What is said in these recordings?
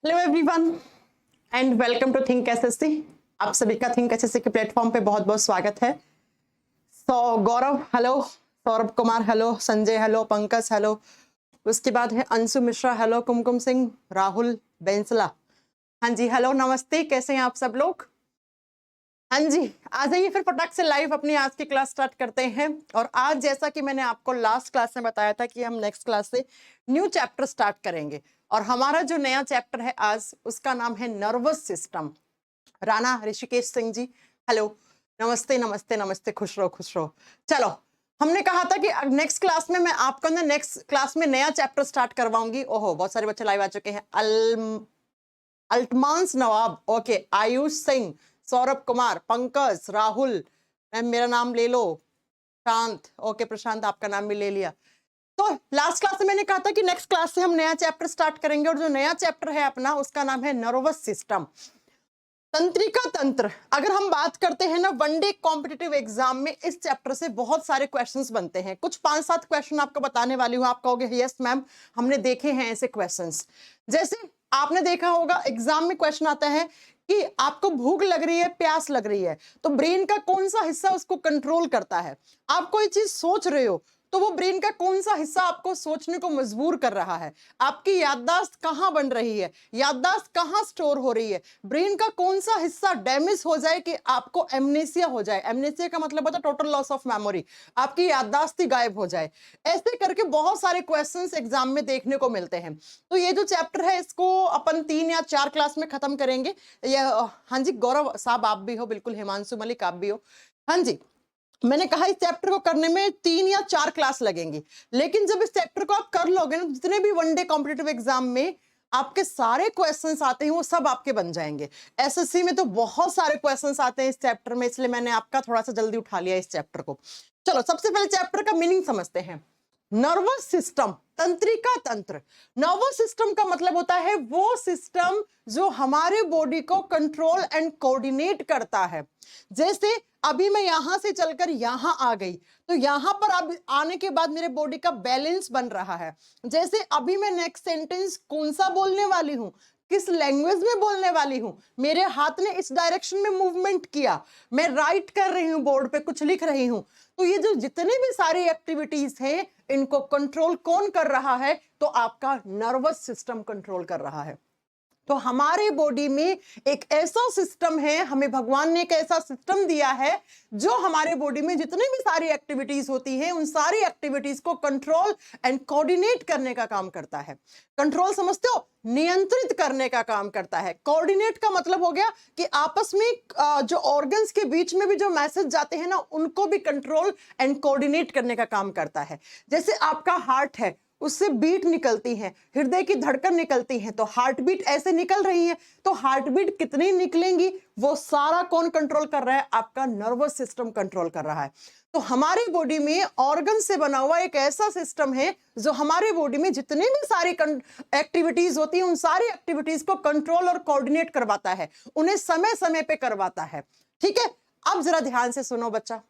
Hello everyone and welcome to Think SSC. आप सभी का थिंक एसएससी के प्लेटफॉर्म पे बहुत बहुत स्वागत है। Gaurav hello, Saurabh Kumar hello, Sanjay hello, Pankaj hello, उसके बाद है अंशु मिश्रा हेलो, कुमकुम सिंह, राहुल बेंसला, हाँ जी हेलो नमस्ते, कैसे हैं आप सब लोग? हाँ जी, आ जाइए फिर फटाक से लाइव अपनी आज की क्लास स्टार्ट करते हैं। और आज जैसा कि मैंने आपको लास्ट क्लास में बताया था कि हम नेक्स्ट क्लास से न्यू चैप्टर स्टार्ट करेंगे, और हमारा जो नया चैप्टर है आज उसका नाम है nervous system. Rana Rishikesh Singh ji hello, नमस्ते नमस्ते नमस्ते, खुश रहो खुश रहो। चलो, हमने कहा था कि नेक्स्ट क्लास में मैं आपको ना नेक्स्ट क्लास में नया चैप्टर स्टार्ट करवाऊंगी। ओहो, बहुत सारे बच्चे लाइव आ चुके हैं। अल्टमांस नवाब, ओके, आयुष सिंह, सौरभ कुमार, पंकज, राहुल, मैम मेरा नाम ले लो, प्रशांत, ओके प्रशांत आपका नाम भी ले लिया। तो लास्ट क्लास में मैंने कहा था कि नेक्स्ट क्लास से हम नया चैप्टर स्टार्ट करेंगे, और जो नया चैप्टर है अपना उसका नाम है नर्वस सिस्टम, तंत्रिका तंत्र। अगर हम बात करते हैं ना, वनडे कॉम्पिटिटिव एग्जाम में इस चैप्टर से बहुत सारे क्वेश्चंस बनते हैं। कुछ 5-7 क्वेश्चन आपको बताने वाली हूं, आप कहोगे यस मैम हमने देखे हैं ऐसे क्वेश्चंस। जैसे आपने देखा होगा एग्जाम में क्वेश्चन आता है कि आपको भूख लग रही है, प्यास लग रही है, तो ब्रेन का कौन सा हिस्सा उसको कंट्रोल करता है? आप कोई चीज सोच रहे हो तो वो ब्रेन का कौन सा हिस्सा आपको सोचने को मजबूर कर रहा है? आपकी याददाश्त कहां बन रही है, याददाश्त कहां स्टोर हो रही है, ब्रेन का कौन सा हिस्सा डैमेज हो जाए कि आपको एमनेसिया हो जाए। एमनेसिया का मतलब होता है टोटल लॉस ऑफ मेमोरी, आपकी याददाश्त ही गायब हो जाए। ऐसे करके बहुत सारे क्वेश्चंस एग्जाम में देखने को मिलते हैं। तो ये जो चैप्टर है इसको अपन 3 या 4 क्लास में खत्म करेंगे। ये हाँ जी, गौरव साहब आप भी हो, बिल्कुल, हिमांशु मलिक आप भी हो। हाँ जी, मैंने कहा इस चैप्टर को करने में 3 या 4 क्लास लगेंगी, लेकिन जब इस चैप्टर को आप कर लोगे ना, जितने भी वनडे कॉम्पिटिटिव एग्जाम में आपके सारे क्वेश्चंस आते हैं वो सब आपके बन जाएंगे। एसएससी में तो बहुत सारे क्वेश्चंस आते हैं इस चैप्टर में, इसलिए मैंने आपका थोड़ा सा जल्दी उठा लिया इस चैप्टर को। चलो सबसे पहले चैप्टर का मीनिंग समझते हैं। नर्वस सिस्टम, तंत्रिका तंत्र। नर्वस सिस्टम का मतलब होता है वो सिस्टम जो हमारे बॉडी को कंट्रोल एंड कोऑर्डिनेट करता है। जैसे अभी मैं यहां से चलकर यहां आ गई, तो यहां पर अब आने के बाद मेरे बॉडी का बैलेंस बन रहा है। जैसे अभी मैं नेक्स्ट सेंटेंस कौन सा बोलने वाली हूं, किस लैंग्वेज में बोलने वाली हूं, मेरे हाथ ने इस डायरेक्शन में मूवमेंट किया, मैं राइट कर रही हूं, बोर्ड पे कुछ लिख रही हूं। तो ये जो जितने भी सारी एक्टिविटीज हैं इनको कंट्रोल कौन कर रहा है? तो आपका नर्वस सिस्टम कंट्रोल कर रहा है। तो हमारे बॉडी में एक ऐसा सिस्टम है, हमें भगवान ने एक ऐसा सिस्टम दिया है जो हमारे बॉडी में जितनी भी सारी एक्टिविटीज होती हैं उन सारी एक्टिविटीज को कंट्रोल एंड कोऑर्डिनेट करने का काम करता है। कंट्रोल समझते हो? नियंत्रित करने का काम करता है। कोऑर्डिनेट का मतलब हो गया कि आपस में जो ऑर्गन्स के बीच में भी जो मैसेज जाते हैं ना उनको भी कंट्रोल एंड कोऑर्डिनेट करने का काम करता है। जैसे आपका हार्ट है, उससे बीट निकलती है, हृदय की धड़कन निकलती है, तो हार्ट बीट ऐसे निकल रही है, तो हार्ट बीट कितनी निकलेंगी वो सारा कौन कंट्रोल कर रहा है? आपका नर्वस सिस्टम कंट्रोल कर रहा है। तो हमारी बॉडी में ऑर्गन से बना हुआ एक ऐसा सिस्टम है जो हमारे बॉडी में जितनी भी सारी एक्टिविटीज होती है उन सारी एक्टिविटीज को कंट्रोल और कोऑर्डिनेट करवाता है, उन्हें समय समय पे करवाता है। ठीक है, अब जरा ध्यान से सुनो बच्चा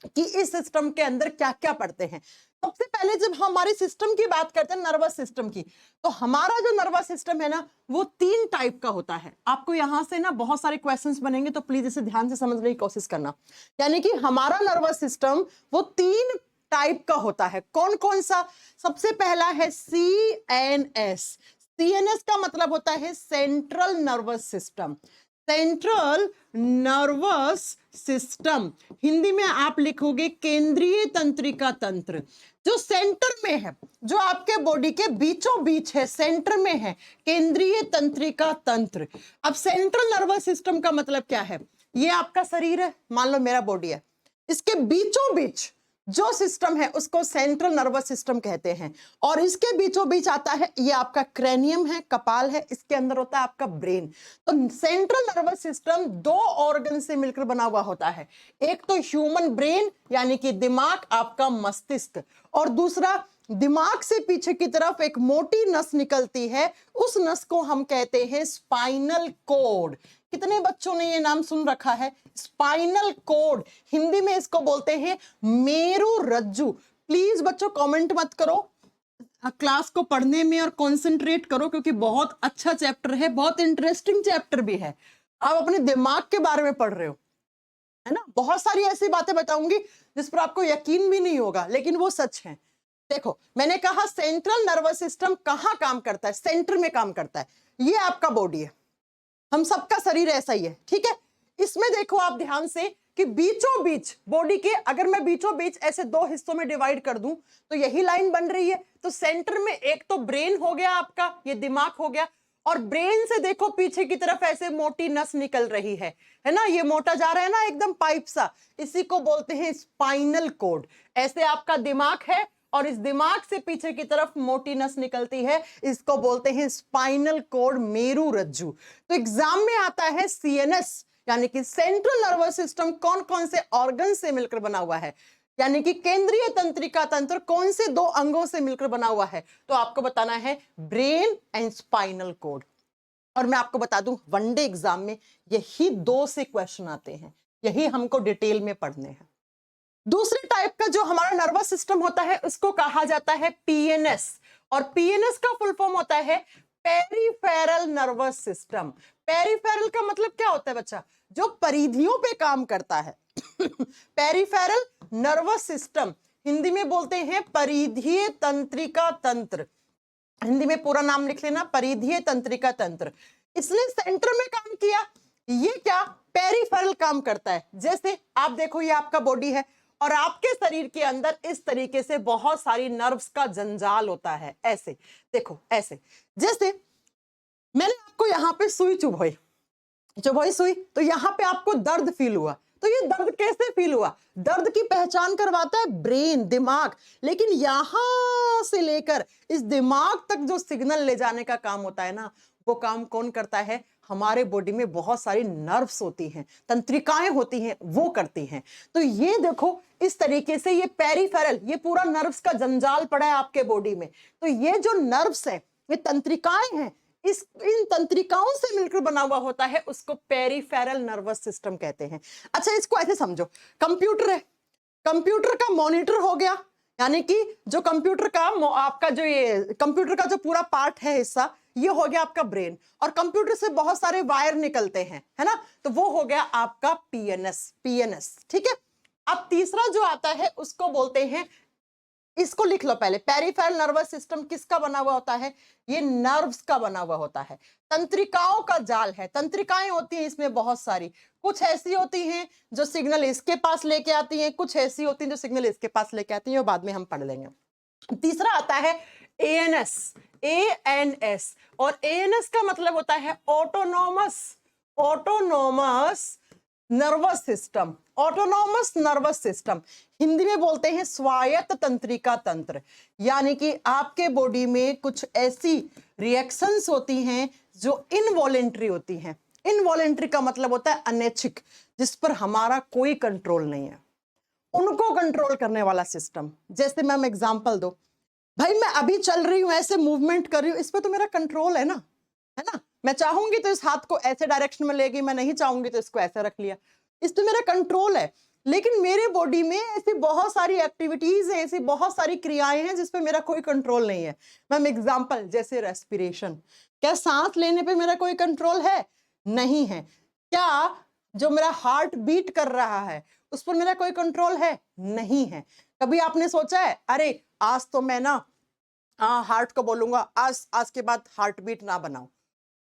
कि इस सिस्टम के अंदर क्या क्या पढ़ते हैं। सबसे पहले जब हमारे सिस्टम की बात करते हैं, नर्वस सिस्टम की, तो हमारा जो नर्वस सिस्टम है ना वो 3 टाइप का होता है। आपको यहां से ना बहुत सारे क्वेश्चंस बनेंगे, तो प्लीज इसे ध्यान से समझने की कोशिश करना। यानी कि हमारा नर्वस सिस्टम वो 3 टाइप का होता है। कौन कौन सा? सबसे पहला है CNS। CNS का मतलब होता है central nervous system. Central nervous system, Hindi में आप लिखोगे केंद्रीय तंत्रिका तंत्र। जो सेंटर में है, जो आपके बॉडी के बीचों बीच है, सेंटर में है, केंद्रीय तंत्रिका तंत्र। अब सेंट्रल नर्वस सिस्टम का मतलब क्या है? ये आपका शरीर है, मान लो मेरा बॉडी है, इसके बीचों बीच जो सिस्टम है उसको सेंट्रल नर्वस सिस्टम कहते हैं। और इसके बीचों बीच आता है, ये आपका क्रेनियम है, कपाल है, इसके अंदर होता है आपका ब्रेन। तो सेंट्रल नर्वस सिस्टम 2 ऑर्गन से मिलकर बना हुआ होता है। एक तो ह्यूमन ब्रेन यानी कि दिमाग, आपका मस्तिष्क, और दूसरा दिमाग से पीछे की तरफ एक मोटी नस निकलती है, उस नस को हम कहते हैं स्पाइनल कोड। कितने बच्चों ने ये नाम सुन रखा है? स्पाइनल कोड, हिंदी में इसको बोलते हैं मेरुरज्जु। प्लीज बच्चों कमेंट मत करो, क्लास को पढ़ने में और कंसंट्रेट करो, क्योंकि बहुत अच्छा चैप्टर है, बहुत इंटरेस्टिंग चैप्टर भी है। आप अपने दिमाग के बारे में पढ़ रहे हो, है ना। बहुत सारी ऐसी बातें बताऊंगी जिस पर आपको यकीन भी नहीं होगा, लेकिन वो सच है। देखो, मैंने कहा सेंट्रल नर्वस सिस्टम कहाँ काम करता है, सेंटर में काम करता है। ये आपका बॉडी है, हम सबका शरीर ऐसा ही है, ठीक है। इसमें देखो आप ध्यान से कि बीचों बीच बॉडी के, अगर मैं बीचों बीच ऐसे दो हिस्सों में डिवाइड कर दूं तो यही लाइन बन रही है। तो सेंटर में एक तो ब्रेन हो गया आपका, ये दिमाग हो गया, और ब्रेन से देखो पीछे की तरफ ऐसे मोटी नस निकल रही है ना, ये मोटा जा रहा है ना एकदम पाइप सा, इसी को बोलते हैं स्पाइनल कोड। ऐसे आपका दिमाग है और इस दिमाग से पीछे की तरफ मोटी नस निकलती है, इसको बोलते हैं स्पाइनल कोड, मेरु रज्जु। तो एग्जाम में आता है सीएनएस, यानी कि सेंट्रल नर्वस सिस्टम कौन कौन से ऑर्गन से मिलकर बना हुआ है, यानी कि केंद्रीय तंत्रिका तंत्र कौन से दो अंगों से मिलकर बना हुआ है, तो आपको बताना है ब्रेन एंड स्पाइनल कोड। और मैं आपको बता दूं, वनडे एग्जाम में यही 2 से क्वेश्चन आते हैं, यही हमको डिटेल में पढ़ने हैं। दूसरे टाइप का जो हमारा नर्वस सिस्टम होता है उसको कहा जाता है पीएनएस, और पीएनएस का फुल फॉर्म होता है पेरिफेरल नर्वस सिस्टम। पेरिफेरल का मतलब क्या होता है बच्चा, जो परिधियों पे काम करता है। पेरिफेरल नर्वस सिस्टम, हिंदी में बोलते हैं परिधीय तंत्रिका तंत्र, हिंदी में पूरा नाम लिख लेना, परिधीय तंत्रिका तंत्र। इसने सेंटर में काम किया, ये क्या पेरिफेरल काम करता है। जैसे आप देखो, ये आपका बॉडी है और आपके शरीर के अंदर इस तरीके से बहुत सारी नर्व्स का जंजाल होता है, ऐसे देखो, ऐसे। जैसे मैंने आपको यहाँ पे सुई चुभोई सुई, तो यहाँ पे आपको दर्द फील हुआ, तो ये दर्द कैसे फील हुआ, दर्द की पहचान करवाता है ब्रेन, दिमाग, लेकिन यहां से लेकर इस दिमाग तक जो सिग्नल ले जाने का काम होता है ना, वो काम कौन करता है, हमारे बॉडी में बहुत सारी नर्व्स होती हैं, तंत्रिकाएं होती हैं, वो करती हैं। तो ये देखो इस तरीके से ये पेरिफेरल, ये पूरा नर्व्स का जंजाल पड़ा है आपके बॉडी में। तो ये जो नर्व्स है, ये तंत्रिकाएं हैं, इन तंत्रिकाओं से मिलकर बना हुआ होता है, उसको पेरिफेरल नर्वस सिस्टम कहते हैं। अच्छा, इसको ऐसे समझो, कंप्यूटर है, कंप्यूटर का मॉनिटर हो गया, यानी कि जो कंप्यूटर का आपका जो ये कंप्यूटर का जो पूरा पार्ट है, हिस्सा, ये हो गया आपका ब्रेन, और कंप्यूटर से बहुत सारे वायर निकलते हैं, है ना, तो वो हो गया आपका पीएनएस, ठीक है। अब तीसरा जो आता है उसको बोलते हैं, इसको लिख लो पहले, पेरिफेरल नर्वस सिस्टम किसका बना हुआ होता है, ये नर्व्स का बना हुआ होता है, तंत्रिकाओं का जाल है, तंत्रिकाएं होती हैं इसमें बहुत सारी, कुछ ऐसी होती हैं जो सिग्नल इसके पास लेके आती हैं, कुछ ऐसी होती हैं जो सिग्नल इसके पास लेके आती हैं, वो बाद में हम पढ़ लेंगे। तीसरा आता है एएनएस, और एएनएस का मतलब होता है autonomous nervous system, autonomous nervous system, Hindi में बोलते हैं स्वायत्त तंत्रिका तंत्र। यानी कि आपके बॉडी में कुछ ऐसी रिएक्शंस होती हैं जो इनवॉलेंट्री होती हैं। इनवॉलेंट्री का मतलब होता है अनैच्छिक, जिस पर हमारा कोई कंट्रोल नहीं है, उनको कंट्रोल करने वाला सिस्टम। जैसे मैम एग्जांपल दो, भाई मैं अभी चल रही हूं, ऐसे मूवमेंट कर रही हूं, इस पर तो मेरा कंट्रोल है ना, मैं चाहूंगी तो इस हाथ को ऐसे डायरेक्शन में ले गई, मैं नहीं चाहूंगी तो इसको ऐसे रख लिया, इस पे मेरा कंट्रोल है। लेकिन मेरे बॉडी में ऐसी बहुत सारी एक्टिविटीज हैं, ऐसी बहुत सारी क्रियाएं हैं जिस पे मेरा कोई कंट्रोल नहीं है। मैम एग्जांपल, जैसे रेस्पिरेशन, क्या सांस लेने पे मेरा कोई कंट्रोल है, नहीं है। क्या जो मेरा हार्ट बीट कर रहा है उस पर मेरा कोई कंट्रोल है, नहीं है। कभी आपने सोचा है, अरे आज तो मैं ना हार्ट को बोलूंगा आज के बाद हार्ट बीट ना बनाओ,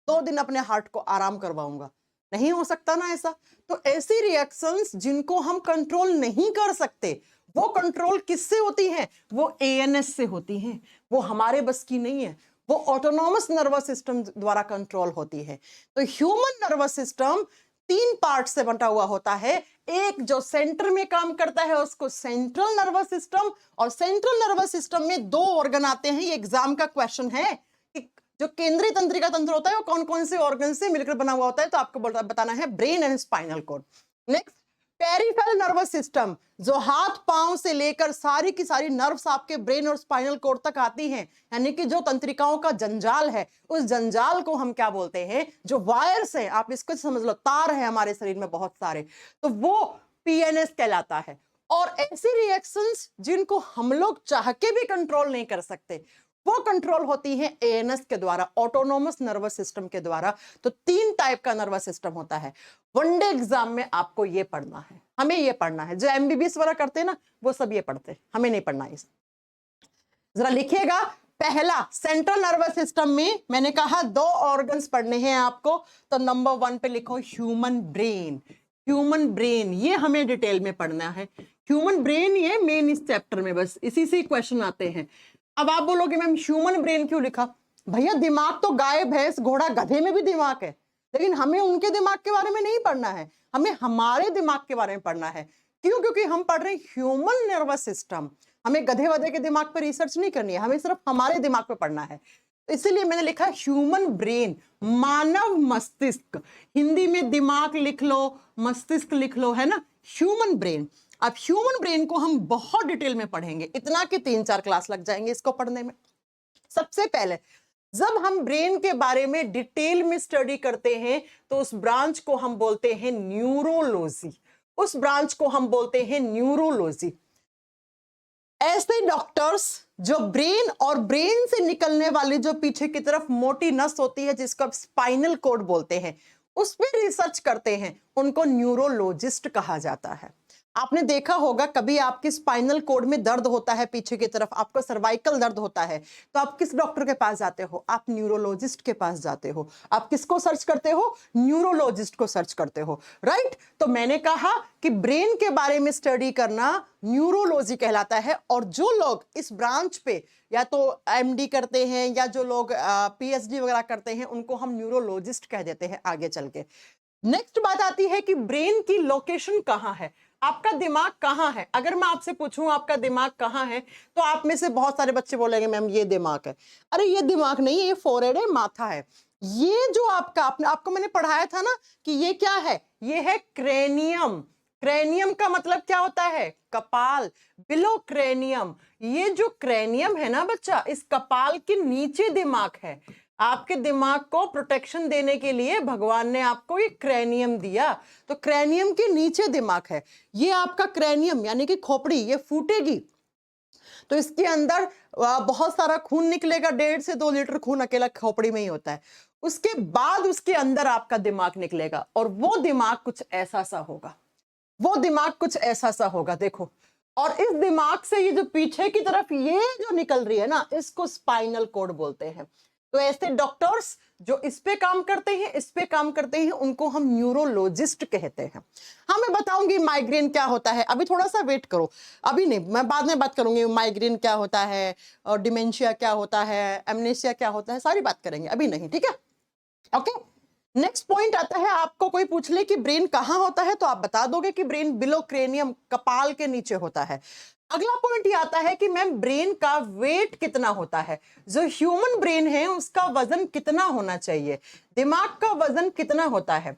2 दिन अपने हार्ट को आराम करवाऊंगा, नहीं हो सकता ना ऐसा। तो ऐसी रिएक्शंस जिनको हम कंट्रोल नहीं कर सकते, वो कंट्रोल किससे होती हैं, वो एएनएस से होती हैं, वो हमारे बस की नहीं है, वो ऑटोनॉमस नर्वस सिस्टम द्वारा कंट्रोल होती है। तो ह्यूमन नर्वस सिस्टम 3 पार्ट से बंटा हुआ होता है। एक जो सेंटर में काम करता है उसको सेंट्रल नर्वस सिस्टम, और सेंट्रल नर्वस सिस्टम में 2 ऑर्गन आते हैं। ये एग्जाम का क्वेश्चन है कि जो केंद्रीय तंत्रिका तंत्र होता है वो कौन कौन से ऑर्गन से मिलकर बना हुआ होता है, तो आपको बताना है brain and spinal cord. Next, peripheral nervous system, जो हाथ पांव से लेकर सारी की सारी नर्व्स आपके ब्रेन और स्पाइनल कोड तक आती हैं, यानी कि जो तंत्रिकाओं का जंजाल है, उस जंजाल को हम क्या बोलते हैं, जो वायर्स हैं, आप इसको समझ लो, तार है हमारे शरीर में बहुत सारे, तो वो पीएनएस कहलाता है। और ऐसी रिएक्शंस जिनको हम लोग चाह के भी कंट्रोल नहीं कर सकते, वो कंट्रोल होती है एएनएस के द्वारा, ऑटोनोमस नर्वस सिस्टम के द्वारा। तो 3 टाइप का नर्वस सिस्टम होता है। वनडे एग्जाम में आपको ये पढ़ना है, हमें ये पढ़ना है। जो एमबीबीएस वाला करते हैं ना, वो सब ये पढ़ते हैं, हमें नहीं पढ़ना है। जरा लिखिएगा, पहला सेंट्रल नर्वस सिस्टम में मैंने कहा 2 ऑर्गन्स पढ़ने हैं आपको, तो नंबर 1 पे लिखो ह्यूमन ब्रेन। ह्यूमन ब्रेन ये हमें डिटेल में पढ़ना है। ह्यूमन ब्रेन ये मेन इस चैप्टर में, बस इसी से क्वेश्चन आते हैं। अब आप बोलोगे मैम ह्यूमन ब्रेन क्यों लिखा? भैया दिमाग तो गाय भैंस घोड़ा गधे में भी दिमाग है, लेकिन हमें उनके दिमाग के बारे में नहीं पढ़ना है, हमें हमारे दिमाग के बारे में पढ़ना है। क्यों? क्योंकि हम पढ़ रहे हैं ह्यूमन नर्वस सिस्टम। हमें गधे वधे के दिमाग पर रिसर्च नहीं करनी है, हमें सिर्फ हमारे दिमाग पे पढ़ना है। इसीलिए मैंने लिखा ह्यूमन ब्रेन, मानव मस्तिष्क। हिंदी में दिमाग लिख लो, मस्तिष्क लिख लो, है ना, ह्यूमन ब्रेन। अब ह्यूमन ब्रेन को हम बहुत डिटेल में पढ़ेंगे, इतना कि 3-4 क्लास लग जाएंगे इसको पढ़ने में। सबसे पहले जब हम ब्रेन के बारे में डिटेल में स्टडी करते हैं तो उस ब्रांच को हम बोलते हैं न्यूरोलॉजी, उस ब्रांच को हम बोलते हैं न्यूरोलॉजी। ऐसे डॉक्टर्स जो ब्रेन और ब्रेन से निकलने वाली जो पीछे की तरफ मोटी नस होती है, जिसको आप स्पाइनल कोड बोलते हैं, उस पर रिसर्च करते हैं, उनको न्यूरोलॉजिस्ट कहा जाता है। आपने देखा होगा कभी आपकी स्पाइनल कोड में दर्द होता है पीछे की तरफ, आपको सर्वाइकल दर्द होता है, तो आप किस डॉक्टर के पास जाते हो? आप न्यूरोलॉजिस्ट के पास जाते हो। आप किसको सर्च करते हो? न्यूरोलॉजिस्ट को सर्च करते हो, राइट। तो मैंने कहा कि ब्रेन के बारे में स्टडी करना न्यूरोलॉजी कहलाता है। और जो लोग इस ब्रांच पे या तो एमडी करते हैं या जो लोग पीएचडी वगैरह करते हैं, उनको हम न्यूरोलॉजिस्ट कह देते हैं आगे चल के। नेक्स्ट बात आती है कि ब्रेन की लोकेशन कहाँ है, आपका दिमाग कहाँ है। अगर मैं आपसे पूछूं आपका दिमाग कहाँ है, तो आप में से बहुत सारे बच्चे बोलेंगे मैम ये दिमाग है। अरे ये दिमाग नहीं है, ये फोरहेड है, माथा है। ये जो आपको मैंने पढ़ाया था ना कि ये क्या है, ये है क्रेनियम। क्रेनियम का मतलब क्या होता है? कपाल, बिलो क्रेनियम। ये जो क्रेनियम है ना बच्चा, इस कपाल के नीचे दिमाग है। आपके दिमाग को प्रोटेक्शन देने के लिए भगवान ने आपको ये क्रेनियम दिया, तो क्रेनियम के नीचे दिमाग है। ये आपका क्रेनियम यानी कि खोपड़ी, ये फूटेगी तो इसके अंदर बहुत सारा खून निकलेगा, 1.5 से 2 लीटर खून अकेला खोपड़ी में ही होता है। उसके बाद उसके अंदर आपका दिमाग निकलेगा और वो दिमाग कुछ ऐसा सा होगा, वो दिमाग कुछ ऐसा सा होगा, देखो। और इस दिमाग से ये जो पीछे की तरफ ये जो निकल रही है ना, इसको स्पाइनल कोड बोलते हैं। तो ऐसे डॉक्टर्स जो इस पे काम करते हैं, इस पे काम करते हैं, उनको हम न्यूरोलॉजिस्ट कहते हैं। हाँ, मैं बताऊंगी माइग्रेन क्या होता है, अभी थोड़ा सा वेट करो, अभी नहीं, मैं बाद में बात करूंगी माइग्रेन क्या होता है और डिमेंशिया क्या होता है, एमनेसिया क्या होता है, सारी बात करेंगे, अभी नहीं, ठीक है। ओके, नेक्स्ट पॉइंट आता है, आपको कोई पूछ ले कि ब्रेन कहाँ होता है, तो आप बता दोगे कि ब्रेन बिलो क्रेनियम, कपाल के नीचे होता है। अगला पॉइंट ये आता है कि मैम ब्रेन का वेट कितना होता है। जो ह्यूमन ब्रेन है उसका वजन कितना होना चाहिए, दिमाग का वजन कितना होता है।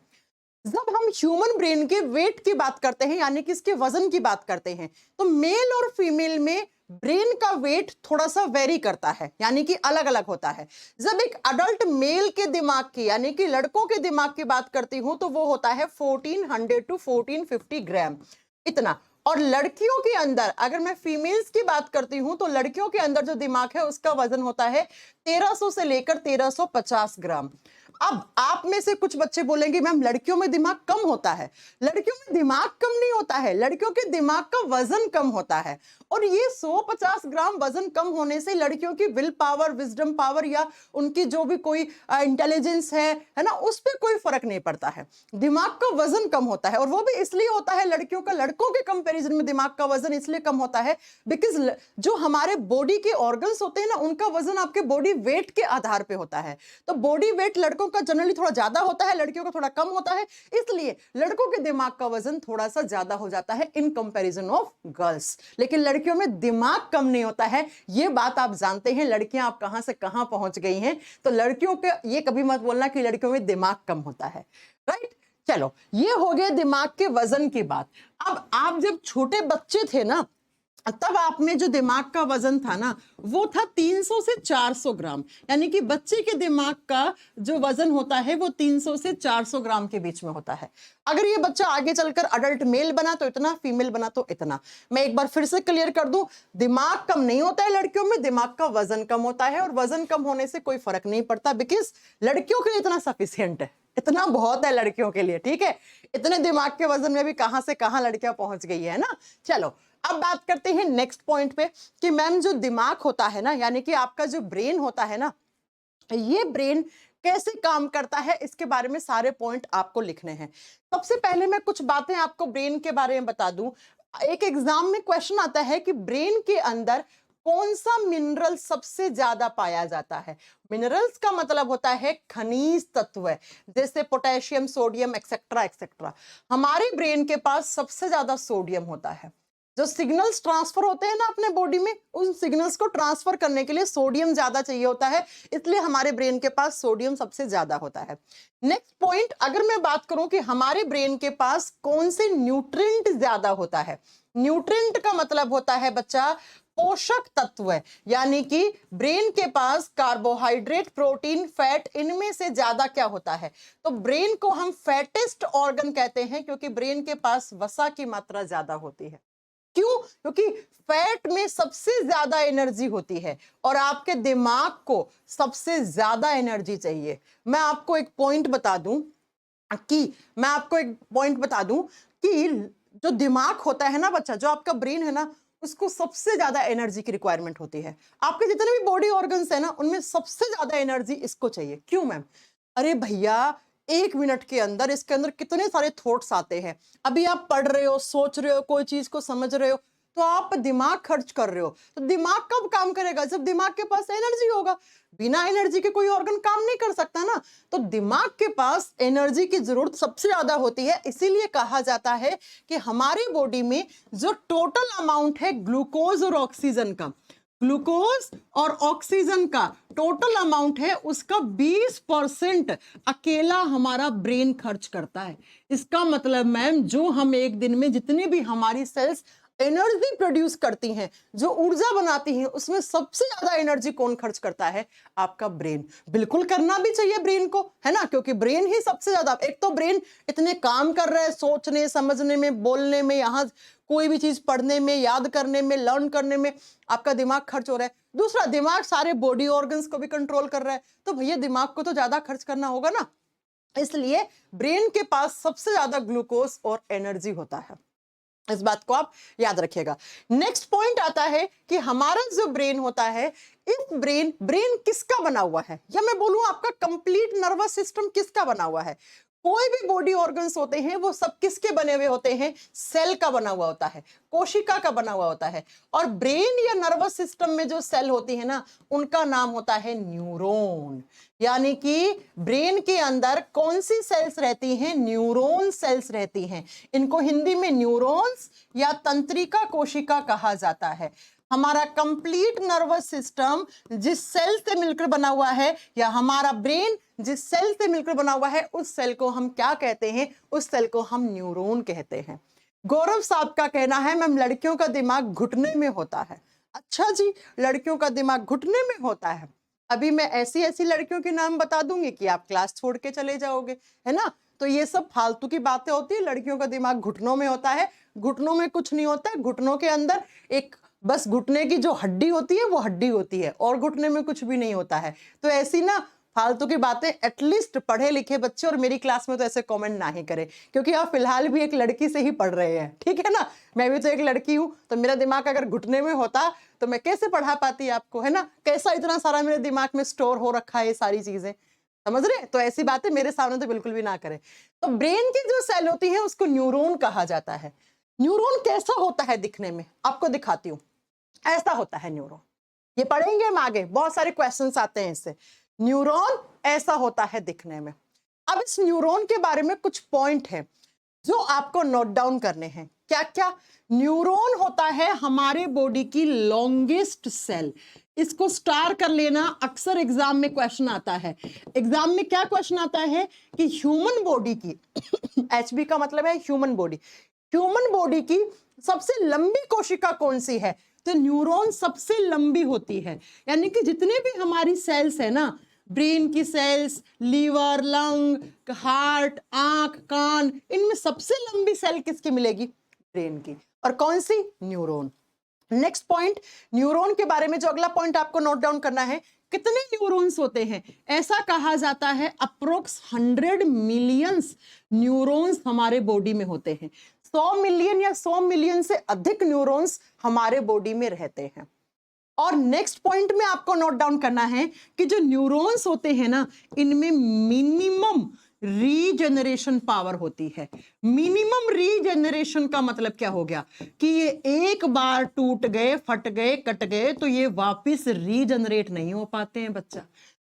जब हम ह्यूमन ब्रेन के वेट की बात करते हैं यानी कि इसके वजन की बात करते हैं, तो मेल और फीमेल में ब्रेन का वेट थोड़ा सा वेरी करता है, यानी कि अलग अलग होता है। जब एक अडल्ट मेल के दिमाग की यानी कि लड़कों के दिमाग की बात करती हूं तो वो होता है 1400 टू 1450 ग्राम, इतना। और लड़कियों के अंदर अगर मैं फीमेल्स की बात करती हूं तो लड़कियों के अंदर जो दिमाग है उसका वजन होता है 1300 से लेकर 1350 ग्राम। अब आप में से कुछ बच्चे बोलेंगे मैम लड़कियों में दिमाग कम होता है। लड़कियों में दिमाग कम नहीं होता है, लड़कियों के दिमाग का वजन कम होता है। और ये 150 ग्राम वजन कम होने से लड़कियों की विल पावर, विजडम पावर या उनकी जो भी कोई इंटेलिजेंस है ना, उस पर कोई फर्क नहीं पड़ता है। दिमाग का वजन कम होता है और वो भी इसलिए होता है लड़कियों का लड़कों के कंपैरिजन में दिमाग का वजन इसलिए कम होता है बिकॉज जो हमारे बॉडी के ऑर्गन्स होते हैं ना, उनका वजन आपके बॉडी वेट के आधार पे होता है। तो बॉडी वेट लड़कों का जनरली थोड़ा ज्यादा होता है, लड़कियों का थोड़ा कम होता है, इसलिए लड़कों के दिमाग का वजन थोड़ा सा ज्यादा हो जाता है इन कंपैरिजन ऑफ गर्ल्स। लेकिन लड़कियों में दिमाग कम नहीं होता है, ये बात आप जानते हैं। लड़कियां आप कहां से कहां पहुंच गई हैं, तो लड़कियों के ये कभी मत बोलना कि लड़कियों में दिमाग कम होता है, राइट। चलो, ये हो गया दिमाग के वजन की बात। अब आप जब छोटे बच्चे थे ना, तब आप में जो दिमाग का वजन था ना वो था 300 से 400 ग्राम, यानी कि बच्चे के दिमाग का जो वजन होता है वो 300 से 400 ग्राम के बीच में होता है। अगर ये बच्चा आगे चलकर अडल्ट मेल बना तो इतना, फीमेल बना तो इतना। मैं एक बार फिर से क्लियर कर दूं, दिमाग कम नहीं होता है लड़कियों में, दिमाग का वजन कम होता है, और वजन कम होने से कोई फर्क नहीं पड़ता, बिकॉज लड़कियों के लिए इतना सफिशियंट है, इतना बहुत है लड़कियों के लिए, ठीक है। इतने दिमाग के वजन में भी कहां से कहां लड़कियां पहुंच गई है ना। चलो अब बात करते हैं नेक्स्ट पॉइंट पे कि मैम जो दिमाग होता है ना, यानी कि आपका जो ब्रेन होता है ना, ये ब्रेन कैसे काम करता है, इसके बारे में सारे पॉइंट आपको लिखने हैं। सबसे पहले मैं कुछ बातें आपको ब्रेन के बारे में बता दूं। एक एग्जाम में क्वेश्चन आता है कि ब्रेन के अंदर कौन सा मिनरल सबसे ज्यादा पाया जाता है। मिनरल्स का मतलब होता है खनिज तत्व, जैसे पोटेशियम, सोडियम, एक्सेट्रा एक्सेट्रा। हमारे ब्रेन के पास सबसे ज्यादा सोडियम होता है। जो सिग्नल्स ट्रांसफर होते हैं ना अपने बॉडी में, उन सिग्नल्स को ट्रांसफर करने के लिए सोडियम ज्यादा चाहिए होता है, इसलिए हमारे ब्रेन के पास सोडियम सबसे ज्यादा होता है। नेक्स्ट पॉइंट, अगर मैं बात करूं कि हमारे ब्रेन के पास कौन से न्यूट्रिएंट ज्यादा होता है। न्यूट्रिएंट का मतलब होता है बच्चा पोषक तत्व, यानी कि ब्रेन के पास कार्बोहाइड्रेट, प्रोटीन, फैट, इनमें से ज्यादा क्या होता है। तो ब्रेन को हम फैटेस्ट ऑर्गन कहते हैं, क्योंकि ब्रेन के पास वसा की मात्रा ज्यादा होती है। क्यों? क्योंकि फैट में सबसे ज्यादा एनर्जी होती है और आपके दिमाग को सबसे ज्यादा एनर्जी चाहिए। मैं आपको एक पॉइंट बता दूं कि जो दिमाग होता है ना बच्चा, जो आपका ब्रेन है ना, उसको सबसे ज्यादा एनर्जी की रिक्वायरमेंट होती है। आपके जितने भी बॉडी ऑर्गन्स है ना, उनमें सबसे ज्यादा एनर्जी इसको चाहिए। क्यों मैम? अरे भैया, 1 मिनट के अंदर इसके अंदर कितने सारे थॉट्स आते हैं। अभी आप पढ़ रहे हो, सोच रहे हो, कोई चीज को समझ रहे हो, तो आप दिमाग खर्च कर रहे हो। तो दिमाग कब काम करेगा? जब दिमाग के पास एनर्जी होगा। बिना एनर्जी के कोई ऑर्गन काम नहीं कर सकता ना। तो दिमाग के पास एनर्जी की जरूरत सबसे ज्यादा होती है। इसीलिए कहा जाता है कि हमारी बॉडी में जो टोटल अमाउंट है ग्लूकोज और ऑक्सीजन का, ग्लूकोज और ऑक्सीजन का टोटल अमाउंट है, उसका 20% अकेला हमारा ब्रेन खर्च करता है। इसका मतलब मैम, जो हम एक दिन में जितनी भी हमारी सेल्स एनर्जी प्रोड्यूस करती हैं, जो ऊर्जा बनाती हैं, उसमें सबसे ज्यादा एनर्जी कौन खर्च करता है? आपका ब्रेन। बिल्कुल करना भी चाहिए ब्रेन को, है ना, क्योंकि ब्रेन ही सबसे ज्यादा, एक तो ब्रेन इतने काम कर रहा है, सोचने, समझने में, बोलने में, यहाँ कोई भी चीज पढ़ने में, याद करने में, लर्न करने में आपका दिमाग खर्च हो रहा है। दूसरा, दिमाग सारे बॉडी ऑर्गन्स को भी कंट्रोल कर रहा है, तो भैया दिमाग को तो ज्यादा खर्च करना होगा ना। इसलिए ब्रेन के पास सबसे ज्यादा ग्लूकोज और एनर्जी होता है। इस बात को आप याद रखिएगा। नेक्स्ट पॉइंट आता है कि हमारा जो ब्रेन होता है, इस ब्रेन किसका बना हुआ है, या मैं बोलूं आपका कंप्लीट नर्वस सिस्टम किसका बना हुआ है। कोई भी बॉडी ऑर्गन्स होते हैं वो सब किसके बने हुए होते हैं? सेल का बना हुआ होता है, कोशिका का बना हुआ होता है। और ब्रेन या नर्वस सिस्टम में जो सेल होती है ना, उनका नाम होता है न्यूरॉन। यानी कि ब्रेन के अंदर कौन सी सेल्स रहती हैं? न्यूरॉन सेल्स रहती हैं। इनको हिंदी में न्यूरॉन्स या तंत्रिका कोशिका कहा जाता है। हमारा कंप्लीट नर्वस सिस्टम जिस सेल से मिलकर बना हुआ है, या हमारा ब्रेन जिस सेल से मिलकर बना हुआ है, उस सेल को हम क्या कहते हैं? उस सेल को हम न्यूरॉन कहते हैं। गौरव साहब का कहना है मैम, लड़कियों का दिमाग घुटने में होता है। अच्छा जी, लड़कियों का दिमाग घुटने में होता है। अभी मैं ऐसी ऐसी लड़कियों के नाम बता दूंगी कि आप क्लास छोड़ के चले जाओगे, है ना। तो ये सब फालतू की बातें होती है। लड़कियों का दिमाग घुटनों में होता है। घुटनों में कुछ नहीं होता है। घुटनों के अंदर एक बस घुटने की जो हड्डी होती है वो हड्डी होती है, और घुटने में कुछ भी नहीं होता है। तो ऐसी ना फालतू की बातें एटलीस्ट पढ़े लिखे बच्चे और मेरी क्लास में तो ऐसे कमेंट ना ही करें, क्योंकि आप फिलहाल भी एक लड़की से ही पढ़ रहे हैं, ठीक है ना। मैं भी तो एक लड़की हूं, तो मेरा दिमाग अगर घुटने में होता तो मैं कैसे पढ़ा पाती आपको, है ना। कैसा इतना सारा मेरे दिमाग में स्टोर हो रखा है ये सारी चीजें, समझ रहे। तो ऐसी बातें मेरे सामने तो बिल्कुल भी ना करें। तो ब्रेन की जो सेल होती है उसको न्यूरॉन कहा जाता है। न्यूरॉन कैसा होता है दिखने में, आपको दिखाती हूं। ऐसा होता है न्यूरॉन, ये पढ़ेंगे हम आगे, बहुत सारे क्वेश्चंस आते हैं इससे। न्यूरॉन ऐसा होता है दिखने में। अब इस न्यूरॉन के बारे में कुछ पॉइंट है जो आपको नोट डाउन करने हैं। क्या क्या? न्यूरॉन होता है हमारे बॉडी की लॉन्गेस्ट सेल। इसको स्टार कर लेना, अक्सर एग्जाम में क्वेश्चन आता है। एग्जाम में क्या क्वेश्चन आता है कि ह्यूमन बॉडी की HB का मतलब है ह्यूमन बॉडी, ह्यूमन बॉडी की सबसे लंबी कोशिका कौन सी है? तो न्यूरॉन सबसे लंबी होती है। यानी कि जितने भी हमारी सेल्स है ना, ब्रेन की सेल्स, लीवर, लंग, हार्ट, आंख, कान, इनमें सबसे लंबी सेल किसकी मिलेगी? ब्रेन की। और कौन सी? न्यूरॉन। नेक्स्ट पॉइंट, न्यूरॉन के बारे में जो अगला पॉइंट आपको नोट डाउन करना है, कितने न्यूरॉन्स होते हैं? ऐसा कहा जाता है अप्रोक्स 100 मिलियंस न्यूरॉन्स हमारे बॉडी में होते हैं। 100 मिलियन या 100 मिलियन से अधिक न्यूरॉन्स हमारे बॉडी में रहते हैं। और नेक्स्ट पॉइंट में आपको नोट डाउन करना है कि जो न्यूरॉन्स होते हैं ना, इनमें मिनिमम रीजनरेशन पावर होती है। मिनिमम रीजनरेशन का मतलब क्या हो गया कि ये एक बार टूट गए, फट गए, कट गए तो ये वापस रीजनरेट नहीं हो पाते हैं बच्चा।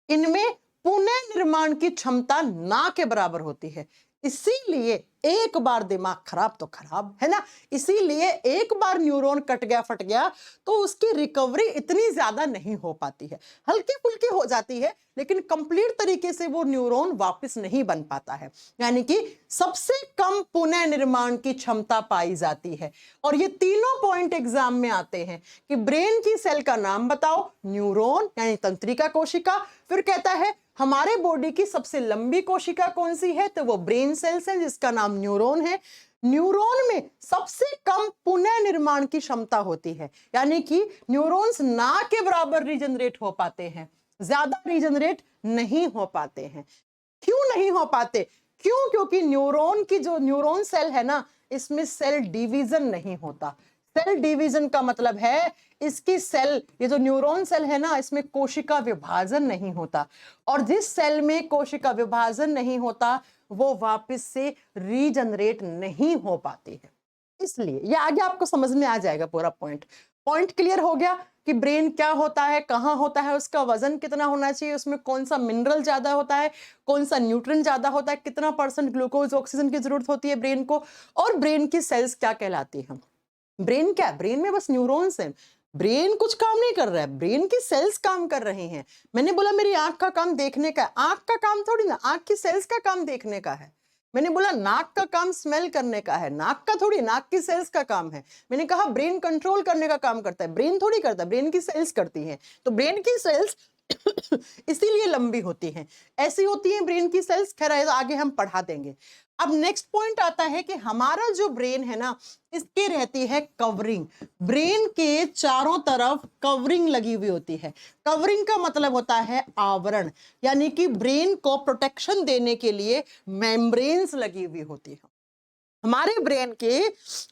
इनमें पुनर्निर्माण की क्षमता ना के बराबर होती है। इसीलिए एक बार दिमाग खराब तो खराब है ना, इसीलिए एक बार न्यूरॉन कट गया, फट गया तो उसकी रिकवरी इतनी ज्यादा नहीं हो पाती है। हल्की फुल्की हो जाती है, लेकिन कंप्लीट तरीके से वो न्यूरॉन वापस नहीं बन पाता है। यानी कि सबसे कम पुनर्निर्माण की क्षमता पाई जाती है। और ये तीनों पॉइंट एग्जाम में आते हैं कि ब्रेन की सेल का नाम बताओ, न्यूरॉन यानी तंत्रिका कोशिका, फिर कहता है हमारे बॉडी की सबसे लंबी कोशिका कौन सी है, तो वो ब्रेन सेल्स है जिसका नाम न्यूरॉन है। न्यूरॉन में सबसे कम पुनर्निर्माण की क्षमता होती है, यानी कि न्यूरॉन्स ना के बराबर रीजनरेट हो पाते हैं, ज्यादा रीजनरेट नहीं हो पाते हैं। क्यों नहीं हो पाते? क्यों? क्योंकि न्यूरॉन की जो न्यूरॉन सेल है ना, इसमें सेल डिवीजन नहीं होता। सेल डिवीजन का मतलब है इसकी सेल, ये जो न्यूरॉन सेल है ना, इसमें कोशिका विभाजन नहीं होता। और जिस सेल में कोशिका विभाजन नहीं होता वो वापस से रीजनरेट नहीं हो पाती है। इसलिए ये आगे आपको समझ में आ जाएगा पूरा पॉइंट। पॉइंट क्लियर हो गया कि ब्रेन क्या होता है, कहाँ होता है, उसका वजन कितना होना चाहिए, उसमें कौन सा मिनरल ज्यादा होता है, कौन सा न्यूट्रिएंट ज्यादा होता है, कितना % ग्लूकोज ऑक्सीजन की जरूरत होती है ब्रेन को, और ब्रेन की सेल्स क्या कहलाती हैं। ब्रेन क्या है? ब्रेन में बस न्यूरॉन्स हैं, ब्रेन कुछ काम नहीं कर रहा है, ब्रेन की सेल्स काम कर रही हैं। मैंने बोला मेरी आंख का काम देखने का है, आंख का काम थोड़ी ना, आंख की सेल्स का काम देखने का है। मैंने बोला नाक का काम स्मेल करने का है, नाक का थोड़ी, नाक की सेल्स का काम है। मैंने कहा ब्रेन कंट्रोल करने का काम करता है, ब्रेन थोड़ी करता है, ब्रेन की सेल्स करती हैं। तो ब्रेन की सेल्स इसीलिए लंबी होती हैं, ऐसी होती हैं ब्रेन की सेल्स। खैर आगे हम पढ़ा देंगे। अब नेक्स्ट पॉइंट आता है कि हमारा जो ब्रेन है ना, इसकी रहती है कवरिंग। ब्रेन के चारों तरफ कवरिंग लगी हुई होती है। कवरिंग का मतलब होता है आवरण, यानी कि ब्रेन को प्रोटेक्शन देने के लिए मेम्ब्रेन्स लगी हुई होती है। हमारे ब्रेन के,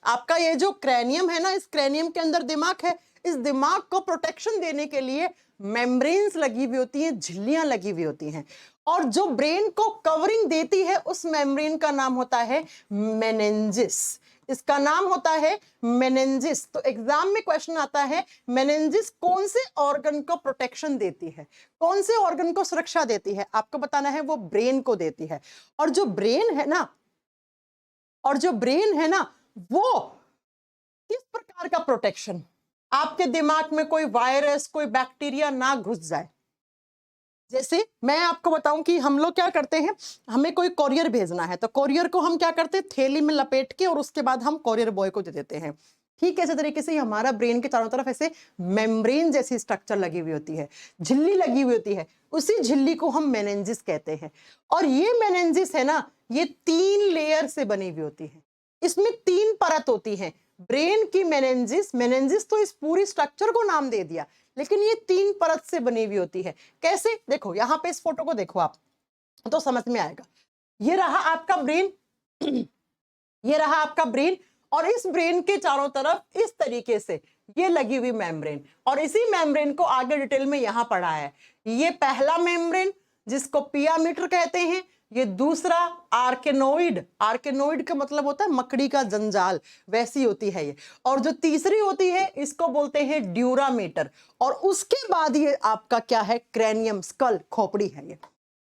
आपका ये जो क्रैनियम है ना, इस क्रैनियम के अंदर दिमाग है, इस दिमाग को प्रोटेक्शन देने के लिए मेम्ब्रेन्स लगी हुई होती हैं, झिल्लियां लगी हुई होती हैं। और जो ब्रेन को कवरिंग देती है उस मेम्ब्रेन का नाम होता है मेनिंजिस। इसका नाम होता है मेनिंजिस। तो एग्जाम में क्वेश्चन आता है मेनिंजिस कौन से ऑर्गन को प्रोटेक्शन देती है, कौन से ऑर्गन को सुरक्षा देती है? आपको बताना है वो ब्रेन को देती है। और जो ब्रेन है ना, वो किस प्रकार का प्रोटेक्शन, आपके दिमाग में कोई वायरस, कोई बैक्टीरिया ना घुस जाए। जैसे मैं आपको बताऊं कि हम लोग क्या करते हैं, हमें कोई कोरियर भेजना है तो कोरियर को हम क्या करते हैं, थैली में लपेट के और उसके बाद हम कोरियर बॉय को दे देते हैं। ठीक ऐसे तरीके से हमारा ब्रेन के चारों तरफ ऐसे मेम्ब्रेन जैसी स्ट्रक्चर लगी हुई होती है, झिल्ली लगी हुई होती है, उसी झिल्ली को हम मेनिंजिस कहते हैं। और ये मेनिंजिस है ना, ये 3 लेयर से बनी हुई होती है, इसमें 3 परत होती है। ब्रेन की मेनिंजिस तो इस पूरी स्ट्रक्चर को नाम दे दिया, लेकिन ये 3 परत से बनी हुई होती है। कैसे? देखो यहाँ पे इस फोटो को देखो आप तो समझ में आएगा। ये रहा आपका ब्रेन, ये रहा आपका ब्रेन, और इस ब्रेन के चारों तरफ इस तरीके से ये लगी हुई मेम्ब्रेन, और इसी मेम्ब्रेन को आगे डिटेल में यहां पढ़ा है। ये पहला मेम्ब्रेन जिसको पिया मीटर कहते हैं, ये दूसरा आर्केनोइड, आर्केनोइड का मतलब होता है मकड़ी का जंजाल, वैसी होती है ये। और जो तीसरी होती है इसको बोलते हैं ड्यूरामीटर, और उसके बाद ये आपका क्या है, क्रैनियम, स्कल, खोपड़ी है ये।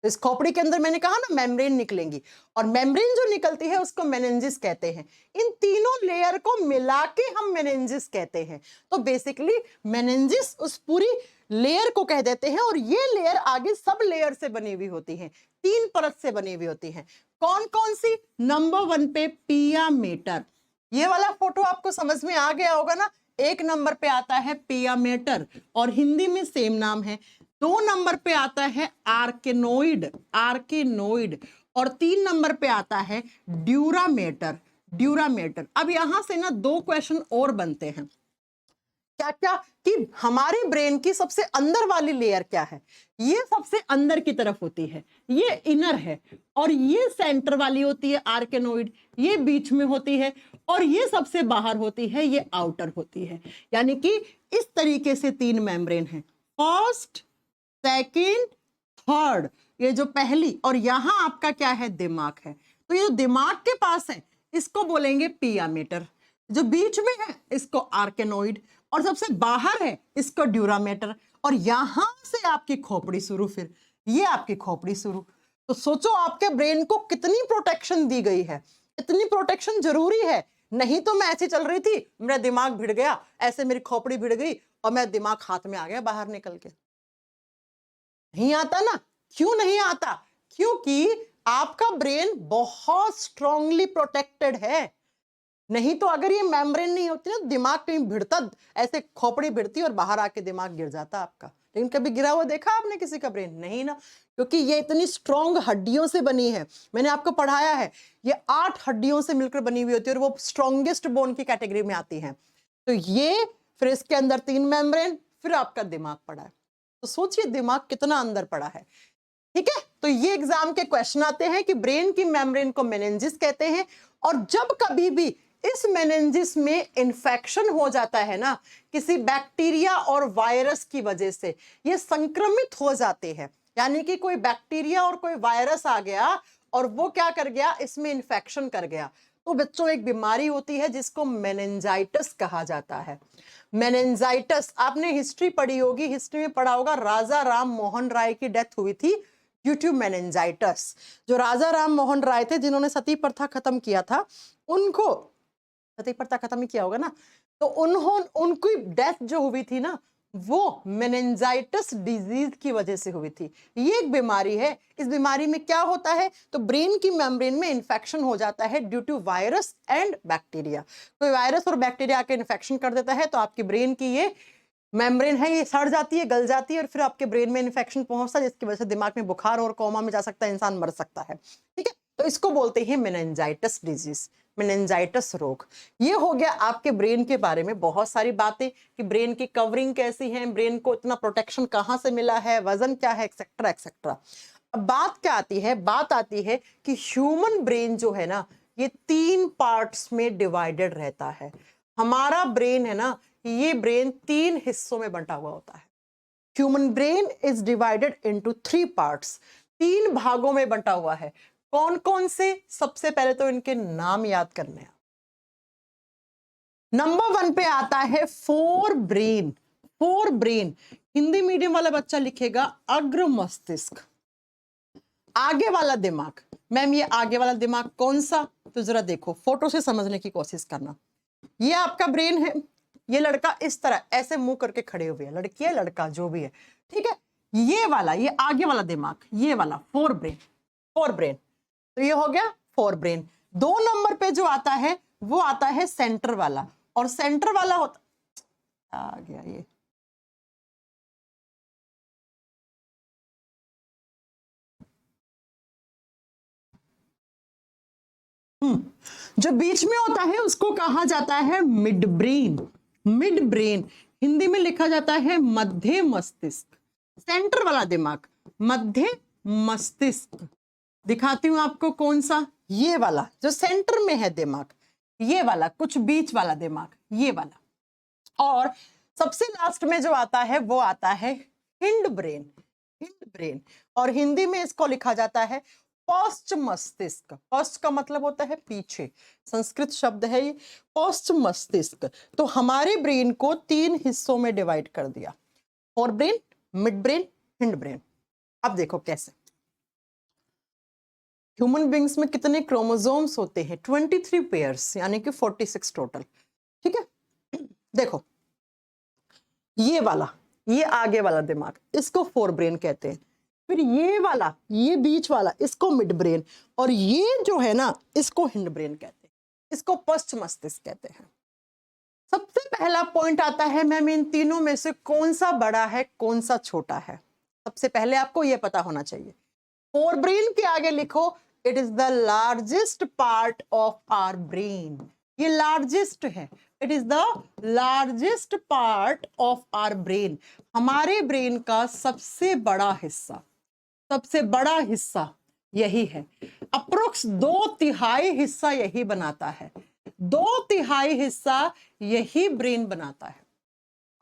इस खोपड़ी के अंदर मैंने कहा ना मेम्ब्रेन निकलेंगी, और मेम्ब्रेन जो निकलती है उसको मेनिंजिस कहते हैं। इन तीनों लेयर को मिला के हम मेनिंजिस कहते हैं। तो बेसिकली मेनिंजिस उस पूरी लेयर को कह देते हैं, और ये लेयर आगे सब लेयर से बनी हुई होती है, 3 परत से बनी हुई होती है। कौन कौन सी? नंबर 1 पे पिया मीटर, ये वाला फोटो आपको समझ में आ गया होगा ना। 1 नंबर पे आता है पियामेटर और हिंदी में सेम नाम है। 2 नंबर पे आता है आर्केनोइड, आर्केनोइड, और 3 नंबर पे आता है ड्यूरामेटर, ड्यूरामेटर। अब यहां से ना 2 क्वेश्चन और बनते हैं। क्या क्या कि हमारे ब्रेन की सबसे अंदर वाली लेयर क्या है। ये सबसे अंदर की तरफ होती है, ये इनर है, और ये सेंटर वाली होती है आर्केनोइड, ये बीच में होती है, और ये सबसे बाहर होती है, ये आउटर होती है। यानी कि इस तरीके से 3 मेम्ब्रेन है, फर्स्ट, सेकेंड, थर्ड, ये जो पहली, और यहां आपका क्या है, दिमाग है। तो ये जो दिमाग के पास है इसको बोलेंगे पियामेटर, जो बीच में है इसको आर्केनोइड, और सबसे बाहर है इसको ड्यूरामेटर, और यहां से आपकी खोपड़ी शुरू, फिर ये आपकी खोपड़ी शुरू। तो सोचो आपके ब्रेन को कितनी प्रोटेक्शन दी गई है, इतनी प्रोटेक्शन जरूरी है। नहीं तो मैं ऐसे चल रही थी, मेरा दिमाग भिड़ गया, ऐसे मेरी खोपड़ी भिड़ गई और मेरा दिमाग हाथ में आ गया बाहर निकल के। नहीं आता ना। क्यों नहीं आता? क्योंकि आपका ब्रेन बहुत स्ट्रांगली प्रोटेक्टेड है। नहीं तो अगर ये मेम्ब्रेन नहीं होती ना, दिमाग कहीं भिड़ता, ऐसे खोपड़ी भिड़ती और बाहर आके दिमाग गिर जाता आपका। लेकिन कभी गिरा हुआ देखा आपने किसी का ब्रेन? नहीं ना, क्योंकि ये इतनी स्ट्रॉन्ग हड्डियों से बनी है। मैंने आपको पढ़ाया है, ये 8 हड्डियों से मिलकर बनी हुई होती है और वो स्ट्रॉन्गेस्ट बोन की कैटेगरी में आती है। तो ये, फिर इसके अंदर 3 मेम्ब्रेन, फिर आपका दिमाग पड़ा है। तो सोचिए दिमाग कितना अंदर पड़ा है। ठीक है, तो ये एग्जाम के क्वेश्चन आते हैं कि ब्रेन की मेम्ब्रेन को मेनिंजिस कहते हैं, और जब कभी भी इस मेनिंजिस में इंफेक्शन हो जाता है ना, किसी बैक्टीरिया और वायरस की वजह से ये संक्रमित हो जाते हैं। यानी कि कोई बैक्टीरिया और कोई वायरस आ गया और वो क्या कर गया, इसमें इंफेक्शन कर गया, तो बच्चों एक बीमारी होती है जिसको मेनिंजाइटिस कहा जाता है। मेनिंजाइटिस, आपने हिस्ट्री पढ़ी होगी, हिस्ट्री में पढ़ा होगा राजा राम मोहन राय की डेथ हुई थी ड्यू टू मेनिंजाइटिस। जो राजा राम मोहन राय थे जिन्होंने सती प्रथा खत्म किया था, उनको सती प्रथा खत्म ही किया होगा ना, तो उनकी डेथ जो हुई थी ना, वो मेनिंजाइटिस डिजीज की वजह से हुई थी। ये एक बीमारी है। इस बीमारी में क्या होता है, तो ब्रेन की मेम्ब्रेन में इंफेक्शन हो जाता है due to virus and bacteria. कोई वायरस और बैक्टीरिया आके इंफेक्शन कर देता है, तो आपकी ब्रेन की ये मेम्ब्रेन है, ये सड़ जाती है, गल जाती है, और फिर आपके ब्रेन में इन्फेक्शन पहुंचता है, जिसकी वजह से दिमाग में बुखार और कोमा में जा सकता है, इंसान मर सकता है। ठीक है, तो इसको बोलते हैं मेनिंजाइटिस डिजीज, मेनिंजाइटिस रोग। ये हो गया आपके ब्रेन के बारे में बहुत सारी बातें कि ब्रेन की कवरिंग कैसी है, ब्रेन को इतना प्रोटेक्शन कहाँ से मिला है, वजन क्या है, एक्सेट्रा एक्सेट्रा। अब बात क्या आती है, बात आती है कि ह्यूमन ब्रेन जो है ना, ये 3 पार्ट्स में डिवाइडेड रहता है। हमारा ब्रेन है ना, ये ब्रेन 3 हिस्सों में बंटा हुआ होता है। Human brain is divided into 3 parts, 3 भागों में बंटा हुआ है। कौन कौन से? सबसे पहले तो इनके नाम याद करने हैं। नंबर 1 पे आता है fore brain. Fore brain, Hindi medium वाला बच्चा लिखेगा अग्र मस्तिष्क। आगे वाला दिमाग, मैम ये आगे वाला दिमाग कौन सा? तो जरा देखो, फोटो से समझने की कोशिश करना। ये आपका ब्रेन है, ये लड़का इस तरह ऐसे मुंह करके खड़े हुए है, लड़की है लड़का जो भी है, ठीक है। ये वाला, ये आगे वाला दिमाग, ये वाला फोर ब्रेन, फोर ब्रेन। तो ये हो गया फोर ब्रेन। 2 नंबर पे जो आता है वो आता है सेंटर वाला, और सेंटर वाला होता, आ गया ये, जो बीच में होता है उसको कहा जाता है mid brain. Mid brain Hindi में लिखा जाता है मध्य मस्तिष्क। सेंटर वाला दिमाग मध्य मस्तिष्क। दिखाती हूं आपको कौन सा, ये वाला जो सेंटर में है दिमाग, ये वाला कुछ बीच वाला दिमाग, ये वाला। और सबसे लास्ट में जो आता है वो आता है हिंड ब्रेन, हिंड ब्रेन। और हिंदी में इसको लिखा जाता है पश्च मस्तिष्क। पश्च का मतलब होता है पीछे, संस्कृत शब्द है ये, पश्च मस्तिष्क। तो हमारे ब्रेन को 3 हिस्सों में डिवाइड कर दिया, fore brain, mid brain, hind brain. अब देखो कैसे। ह्यूमन बींग्स में कितने क्रोमोसोम्स होते हैं? 23 पेयर्स, यानी कि 46 टोटल। ठीक है, देखो ये वाला, ये आगे वाला दिमाग, इसको फोर ब्रेन कहते हैं। फिर ये वाला, ये बीच वाला, इसको मिड ब्रेन, और ये जो है ना, इसको हिंड ब्रेन कहते हैं। इसको पश्च मस्तिष्क कहते हैं। सबसे पहला पॉइंट आता है मैम, इन तीनों में से कौन सा बड़ा है, कौन सा छोटा है? सबसे पहले आपको यह पता होना चाहिए। फोरब्रेन के आगे लिखो, it is the largest part of our brain. ये लार्जेस्ट है, it is the largest part of our brain. हमारे ब्रेन का सबसे बड़ा हिस्सा, सबसे बड़ा हिस्सा यही है। अप्रोक्स 2/3 हिस्सा यही बनाता है, 2/3 हिस्सा यही ब्रेन बनाता है।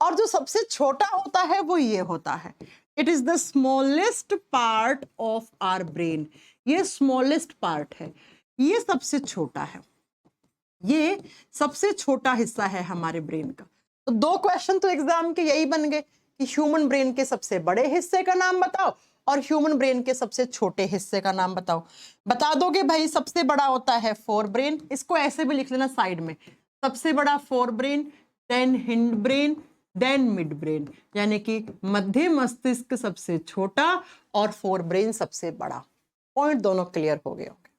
और जो सबसे छोटा होता है वो ये होता है, it is the smallest part of our brain. ये स्मॉलेस्ट पार्ट है, ये सबसे छोटा है, ये सबसे छोटा हिस्सा है हमारे ब्रेन का। तो 2 क्वेश्चन तो एग्जाम के यही बन गए कि ह्यूमन ब्रेन के सबसे बड़े हिस्से का नाम बताओ और ह्यूमन ब्रेन के सबसे छोटे हिस्से का नाम बताओ। बता दोगे भाई सबसे बड़ा होता है फोर ब्रेन, इसको ऐसे भी लिख लेना साइड में, सबसे बड़ा forebrain, then hindbrain, then midbrain, यानी कि मध्य मस्तिष्क सबसे छोटा और फोर ब्रेन सबसे बड़ा। पॉइंट दोनों क्लियर हो गए होंगे,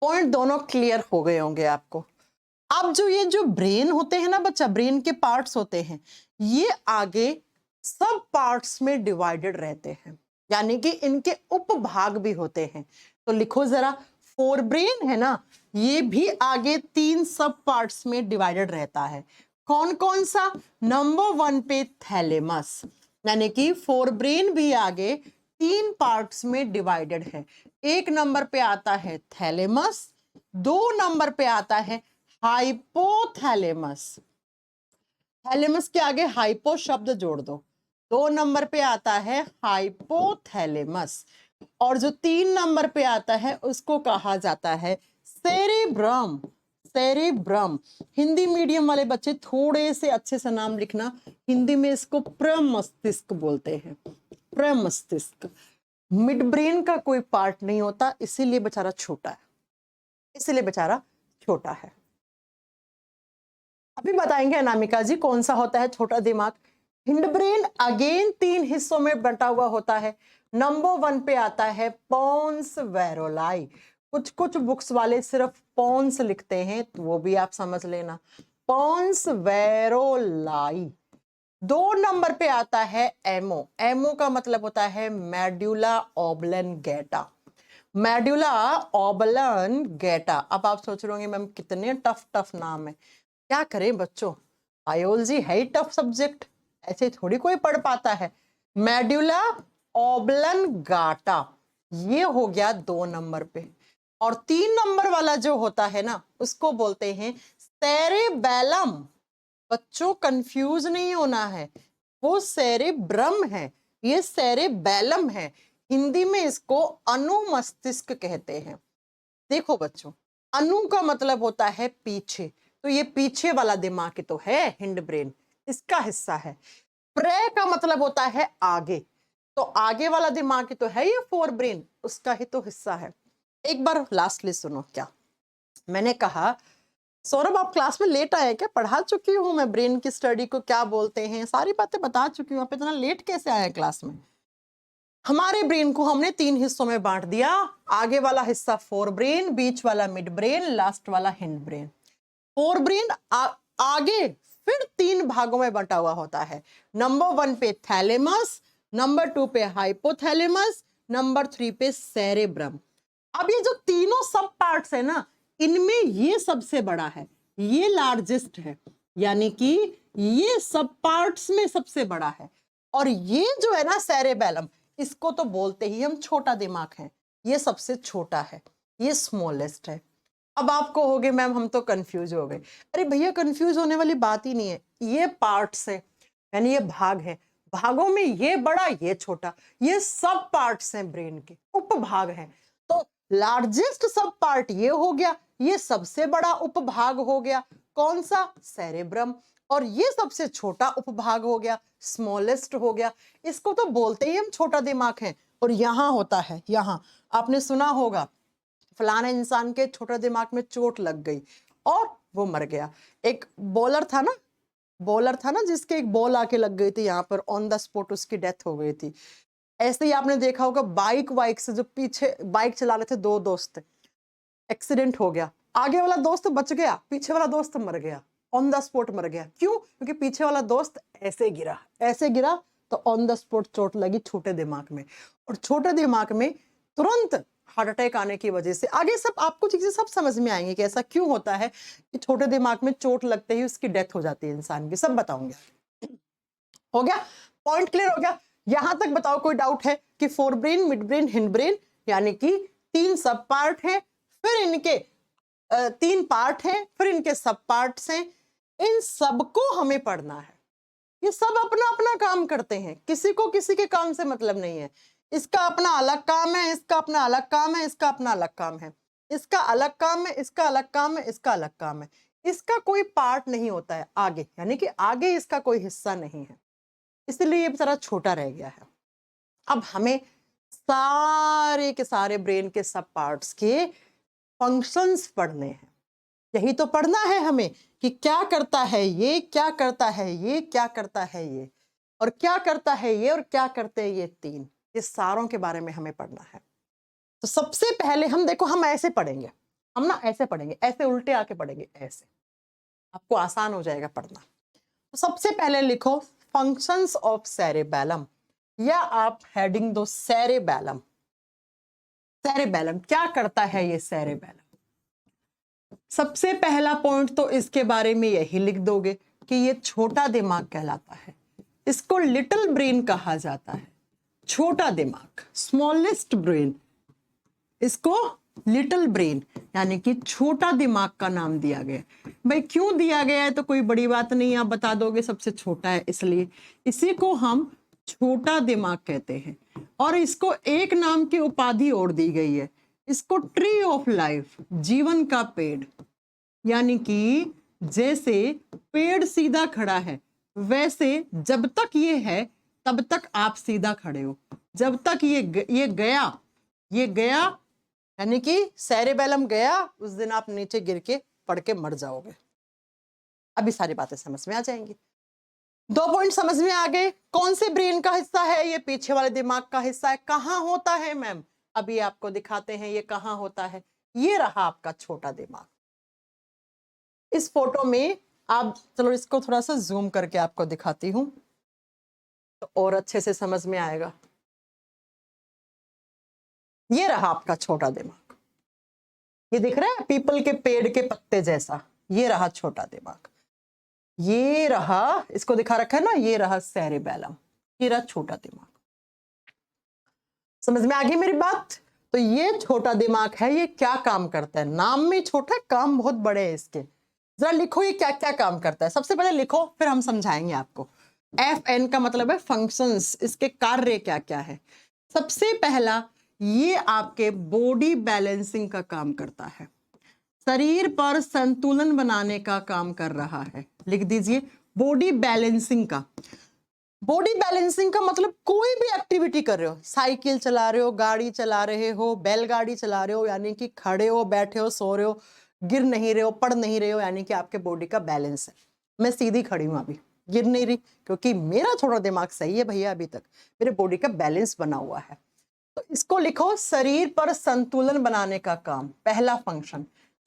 पॉइंट दोनों क्लियर हो गए होंगे आपको। अब जो ब्रेन होते हैं ना बच्चा, ब्रेन के पार्ट्स होते हैं, ये आगे सब पार्ट्स में डिवाइडेड रहते हैं, यानी कि इनके उपभाग भी होते हैं। तो लिखो जरा, फोर ब्रेन है ना, ये भी आगे 3 सब पार्ट्स में डिवाइडेड रहता है। कौन कौन सा? नंबर 1 पे थैलेमस, यानी कि फोर ब्रेन भी आगे 3 पार्ट्स में डिवाइडेड है। 1 नंबर पे आता है थैलेमस, 2 नंबर पे आता है हाइपोथैलेमस, थैलेमस के आगे हाइपो शब्द जोड़ दो। 2 नंबर पे आता है हाइपोथैलेमस, और जो 3 नंबर पे आता है उसको कहा जाता है सेरेब्रम। सेरेब्रम, हिंदी मीडियम वाले बच्चे थोड़े से अच्छे से नाम लिखना, हिंदी में इसको प्रमस्तिष्क बोलते हैं, प्रमस्तिष्क। मिड ब्रेन का कोई पार्ट नहीं होता, इसीलिए बेचारा छोटा है, इसीलिए बेचारा छोटा है। अभी बताएंगे अनामिका जी कौन सा होता है छोटा दिमाग। हिंड ब्रेन अगेन 3 हिस्सों में बंटा हुआ होता है। नंबर 1 पे आता है पोन्स वेरोलाई, कुछ बुक्स वाले सिर्फ पोन्स लिखते हैं, तो वो भी आप समझ लेना, पोन्स वेरोलाई। 2 नंबर पे आता है एमो, एमो का मतलब होता है मेडुला ऑब्लंगेटा, मेडुला ऑब्लंगेटा। अब आप सोच रहे होंगे मैम कितने टफ नाम है, क्या करें बच्चों, बायोलॉजी है ही टफ सब्जेक्ट, ऐसे थोड़ी कोई पढ़ पाता है। मेडुला ऑब्लंगाटा, ये हो गया 2 नंबर पे। और 3 नंबर वाला जो होता है ना, उसको बोलते हैं सेरेबेलम। बच्चों कंफ्यूज नहीं होना है, वो सेरेब्रम है, ये सेरेबेलम है, हिंदी में इसको अनुमस्तिष्क कहते हैं। देखो बच्चों, अनु का मतलब होता है पीछे, तो ये पीछे वाला दिमाग ही तो है हिंड ब्रेन, इसका हिस्सा है। प्रे का मतलब होता है आगे, तो आगे वाला दिमाग ही तो है ये फोर ब्रेन, उसका ही तो हिस्सा है। एक बार लास्टली सुनो, क्या मैंने कहा, सौरभ आप क्लास में लेट आए क्या? पढ़ा चुकी हूँ मैं ब्रेन की स्टडी को क्या बोलते हैं, सारी बातें बता चुकी हूँ, आप इतना लेट कैसे आए क्लास में? हमारे ब्रेन को हमने 3 हिस्सों में बांट दिया, आगे वाला हिस्सा फोर ब्रेन, बीच वाला मिड ब्रेन, लास्ट वाला हिंड ब्रेन। फोर ब्रेन आगे फिर 3 भागों में बंटा हुआ होता है। नंबर 1 पे थैलेमस, नंबर 2 पे हाइपोथैलेमस, नंबर 3 पे सेरेब्रम। अब ये जो तीनों सब पार्ट्स है ना, इनमें ये सबसे बड़ा है, ये लार्जेस्ट है, यानी कि ये सब पार्ट्स में सबसे बड़ा है। और ये जो है ना सेरेबेलम, इसको तो बोलते ही हम छोटा दिमाग है, ये सबसे छोटा है, ये स्मॉलेस्ट है। अब आप कहोगे मैम हम तो कंफ्यूज हो गए। अरे भैया कंफ्यूज होने वाली बात ही नहीं है, ये पार्ट्स है, यानी ये भाग है, भागों में ये बड़ा ये छोटा, ये सब पार्ट्स हैं ब्रेन के, उपभाग हैं। तो लार्जेस्ट सब पार्ट ये हो गया, ये सबसे बड़ा उपभाग हो गया, कौन सा? सेरेब्रम। और ये सबसे छोटा उपभाग हो गया, स्मॉलेस्ट हो गया, इसको तो बोलते ही हम छोटा दिमाग है। और यहाँ होता है, यहाँ आपने सुना होगा फलाना इंसान के छोटे दिमाग में चोट लग गई और वो मर गया। एक बॉलर था ना जिसके एक बॉल आके लग गई थी यहाँ पर, ऑन द स्पॉट उसकी डेथ हो गई थी। ऐसे ही आपने देखा होगा बाइक से जो पीछे बाइक चला रहे थे 2 दोस्त, एक्सीडेंट हो गया, आगे वाला दोस्त बच गया, पीछे वाला दोस्त मर गया, ऑन द स्पॉट मर गया। क्यों? क्योंकि पीछे वाला दोस्त ऐसे गिरा तो ऑन द स्पॉट चोट लगी छोटे दिमाग में, और छोटे दिमाग में तुरंत हार्ट अटैक आने की वजह से आगे सब आपको चीजें सब समझ में आएंगी कि ऐसा क्यों होता है कि छोटे दिमाग में चोट लगते ही उसकी डेथ हो जाती है इंसान की, सब बताऊंगे। हो गया? पॉइंट क्लियर हो गया? यहां तक बताओ कोई डाउट है कि fore brain, mid brain, hind brain यानी कि 3 सब पार्ट हैं, फिर इनके 3 पार्ट हैं, फिर इनके सब पार्ट्स हैं। इन सबको हमें पढ़ना है। ये सब अपना अपना काम करते हैं, किसी को किसी के काम से मतलब नहीं है। इसका अपना अलग काम है, इसका अपना अलग काम है, इसका अपना अलग काम है, इसका अलग काम है, इसका अलग काम है, इसका अलग काम है। इसका कोई पार्ट नहीं होता है आगे, यानी कि आगे इसका कोई हिस्सा नहीं है, इसलिए ये बेचारा छोटा रह गया है। अब हमें सारे के सारे ब्रेन के सब पार्ट्स के फंक्शंस पढ़ने हैं। यही तो पढ़ना है हमें कि क्या करता है ये, क्या करता है ये, क्या करता है ये, और क्या करता है ये, और क्या करते हैं ये 3। ये सारों के बारे में हमें पढ़ना है। तो सबसे पहले हम देखो, हम ऐसे पढ़ेंगे, हम ना ऐसे पढ़ेंगे, ऐसे उल्टे आके पढ़ेंगे, ऐसे आपको आसान हो जाएगा पढ़ना। तो सबसे पहले लिखो फंक्शंस ऑफ सेरेबेलम, या आप हेडिंग दो सेरेबेलम। सेरेबेलम क्या करता है ये सेरेबेलम? सबसे पहला पॉइंट तो इसके बारे में यही लिख दोगे कि ये छोटा दिमाग कहलाता है। इसको लिटिल ब्रेन कहा जाता है, छोटा दिमाग, स्मॉलेस्ट ब्रेन। इसको लिटिल ब्रेन यानी कि छोटा दिमाग का नाम दिया गया। भाई क्यों दिया गया है तो कोई बड़ी बात नहीं, आप बता दोगे सबसे छोटा है इसलिए। इसी को हम छोटा दिमाग कहते हैं, और इसको एक नाम की उपाधि और दी गई है, इसको ट्री ऑफ लाइफ, जीवन का पेड़। यानी कि जैसे पेड़ सीधा खड़ा है, वैसे जब तक ये है तब तक आप सीधा खड़े हो, जब तक ये गया यानी कि सेरेबेलम गया, उस दिन आप नीचे गिर के पड़ के मर जाओगे। अभी सारी बातें समझ में आ जाएंगी। 2 पॉइंट समझ में आ गए। कौन से ब्रेन का हिस्सा है? ये पीछे वाले दिमाग का हिस्सा है। कहाँ होता है मैम? अभी आपको दिखाते हैं ये कहाँ होता है। ये रहा आपका छोटा दिमाग। इस फोटो में आप, चलो इसको थोड़ा सा जूम करके आपको दिखाती हूं तो और अच्छे से समझ में आएगा। ये रहा आपका छोटा दिमाग, ये दिख रहा है पीपल के पेड़ के पत्ते जैसा, ये रहा छोटा दिमाग। ये रहा, इसको दिखा रखा है ना, ये रहा सेरेबेलम, ये रहा छोटा दिमाग। समझ में आ गई मेरी बात? तो ये छोटा दिमाग है, ये क्या काम करता है? नाम में छोटा, काम बहुत बड़े हैं इसके। जरा लिखो ये क्या क्या काम करता है। सबसे पहले लिखो, फिर हम समझाएंगे आपको। FN का मतलब है फंक्शंस, इसके कार्य क्या क्या है। सबसे पहला, ये आपके बॉडी बैलेंसिंग का काम करता है, शरीर पर संतुलन बनाने का काम कर रहा है। लिख दीजिए बॉडी बैलेंसिंग का। बॉडी बैलेंसिंग का मतलब कोई भी एक्टिविटी कर रहे हो, साइकिल चला रहे हो, गाड़ी चला रहे हो, बैलगाड़ी चला रहे हो, यानी कि खड़े हो, बैठे हो, सो रहे हो, गिर नहीं रहे हो, पड़ नहीं रहे हो, यानी कि आपके बॉडी का बैलेंस है। मैं सीधी खड़ी हूं, अभी गिर नहीं रही, क्योंकि मेरा थोड़ा दिमाग सही है भैया, अभी तक मेरे बॉडी का बैलेंस बना हुआ है। तो इसको लिखो शरीर पर संतुलन बनाने का काम। पहला फंक्शन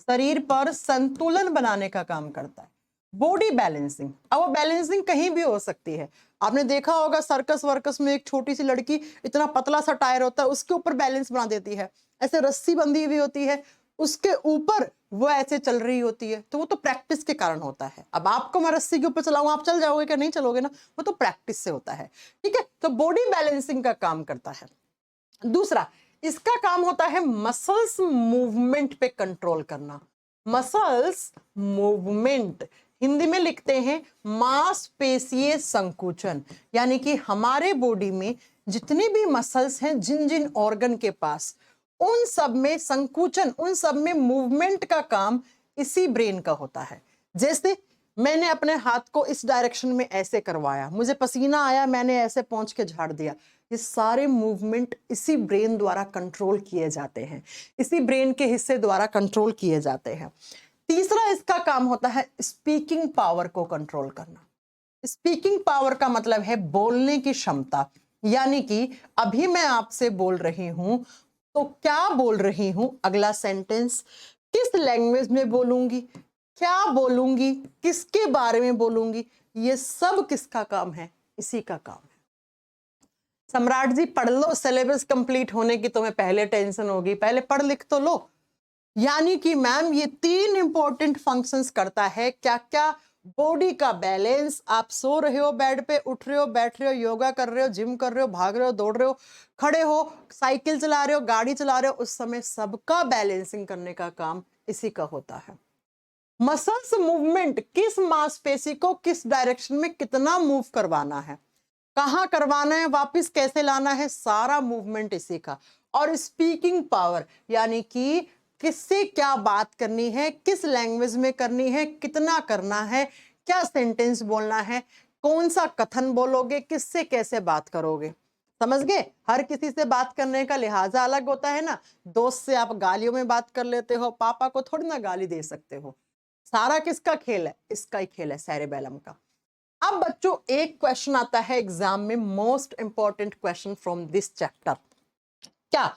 शरीर पर संतुलन बनाने का काम करता है, बॉडी बैलेंसिंग। अब वो बैलेंसिंग कहीं भी हो सकती है। आपने देखा होगा सर्कस वर्कस में एक छोटी सी लड़की, इतना पतला सा टायर होता है, उसके ऊपर बैलेंस बना देती है, ऐसे रस्सी बंधी हुई होती है, उसके ऊपर वो ऐसे चल रही होती है। तो वो तो प्रैक्टिस के कारण होता है। अब आपको मैं रस्सी के ऊपर चलाऊं, आप चल जाओगे क्या? नहीं चलोगे ना, वो तो प्रैक्टिस से होता है। ठीक है, तो बॉडी बैलेंसिंग का काम करता है। दूसरा, इसका काम होता है मसल्स मूवमेंट पे कंट्रोल करना। मसल्स मूवमेंट हिंदी में लिखते हैं मांसपेशीय संकुचन, यानी कि हमारे बॉडी में जितनी भी मसल्स हैं, जिन जिन ऑर्गन के पास, उन सब में संकुचन, उन सब में मूवमेंट का काम इसी ब्रेन का होता है। जैसे मैंने अपने हाथ को इस डायरेक्शन में ऐसे करवाया, मुझे पसीना आया, मैंने ऐसे पहुंच के झाड़ दिया, ये सारे मूवमेंट इसी ब्रेन द्वारा कंट्रोल किए जाते हैं, इसी ब्रेन के हिस्से द्वारा कंट्रोल किए जाते हैं। तीसरा, इसका काम होता है स्पीकिंग पावर को कंट्रोल करना। स्पीकिंग पावर का मतलब है बोलने की क्षमता, यानी कि अभी मैं आपसे बोल रही हूं तो क्या बोल रही हूं, अगला सेंटेंस किस लैंग्वेज में बोलूंगी, क्या बोलूंगी, किसके बारे में बोलूंगी, ये सब किसका काम है? इसी का काम है। सम्राट जी पढ़ लो, सिलेबस कंप्लीट होने की तुम्हें पहले टेंशन होगी, पहले पढ़ लिख तो लो। यानी कि मैम ये 3 इंपॉर्टेंट फंक्शंस करता है। क्या क्या? बॉडी का बैलेंस, आप सो रहे हो बेड पे, उठ रहे हो, बैठ रहे हो, योगा कर रहे हो, जिम कर रहे हो, भाग रहे हो, दौड़ रहे हो, खड़े हो, साइकिल चला रहे हो, गाड़ी चला रहे हो, उस समय सबका बैलेंसिंग करने का काम इसी का होता है। मसल्स मूवमेंट, किस मांसपेशी को किस डायरेक्शन में कितना मूव करवाना है, कहाँ करवाना है, वापस कैसे लाना है, सारा मूवमेंट इसी का। और स्पीकिंग पावर, यानी कि किससे क्या बात करनी है, किस लैंग्वेज में करनी है, कितना करना है, क्या सेंटेंस बोलना है, कौन सा कथन बोलोगे, किससे कैसे बात करोगे। समझ गए? हर किसी से बात करने का लिहाजा अलग होता है ना। दोस्त से आप गालियों में बात कर लेते हो, पापा को थोड़ी ना गाली दे सकते हो। सारा किसका खेल है? इसका ही खेल है, सेरेबेलम का। अब बच्चों एक क्वेश्चन आता है एग्जाम में, most important question from this chapter. क्या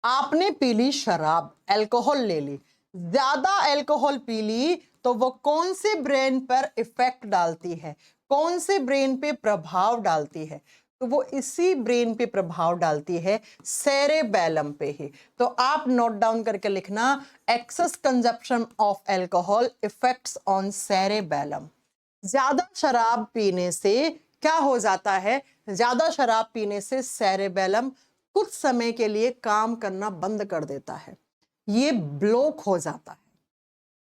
आपने पी ली शराब, अल्कोहल ले ली, ज्यादा अल्कोहल पी ली, तो वो कौन से ब्रेन पर इफेक्ट डालती है, कौन से ब्रेन पे प्रभाव डालती है? तो वो इसी ब्रेन पे प्रभाव डालती है, सेरेबेलम पे ही। तो आप नोट डाउन करके लिखना, excess consumption of alcohol effects on cerebellum. ज्यादा शराब पीने से क्या हो जाता है? ज्यादा शराब पीने से सेरेबेलम कुछ समय के लिए काम करना बंद कर देता है, ये ब्लॉक हो जाता है।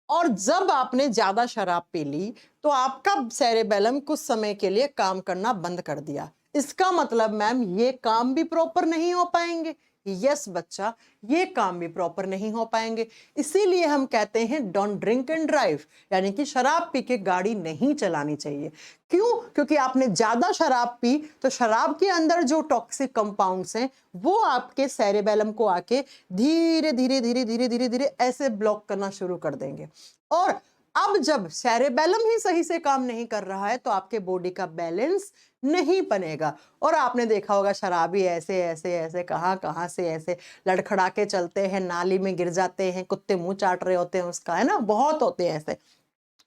और जब आपने ज्यादा शराब पी ली तो आपका सेरेबेलम कुछ समय के लिए काम करना बंद कर दिया। इसका मतलब मैम ये काम भी प्रॉपर नहीं हो पाएंगे। यस बच्चा, ये काम भी प्रॉपर नहीं हो पाएंगे। इसीलिए हम कहते हैं डोंट ड्रिंक एंड ड्राइव, यानी कि शराब पी के गाड़ी नहीं चलानी चाहिए। क्यों? क्योंकि आपने ज्यादा शराब पी तो शराब के अंदर जो टॉक्सिक कंपाउंड्स हैं वो आपके सेरेबेलम को आके धीरे धीरे धीरे धीरे धीरे धीरे ऐसे ब्लॉक करना शुरू कर देंगे। और अब जब सेरेबेलम ही सही से काम नहीं कर रहा है तो आपके बॉडी का बैलेंस नहीं बनेगा। और आपने देखा होगा शराबी ऐसे ऐसे ऐसे कहां कहां से ऐसे लड़खड़ा के चलते हैं, नाली में गिर जाते हैं, कुत्ते मुंह चाट रहे होते हैं उसका, है ना, बहुत होते हैं ऐसे,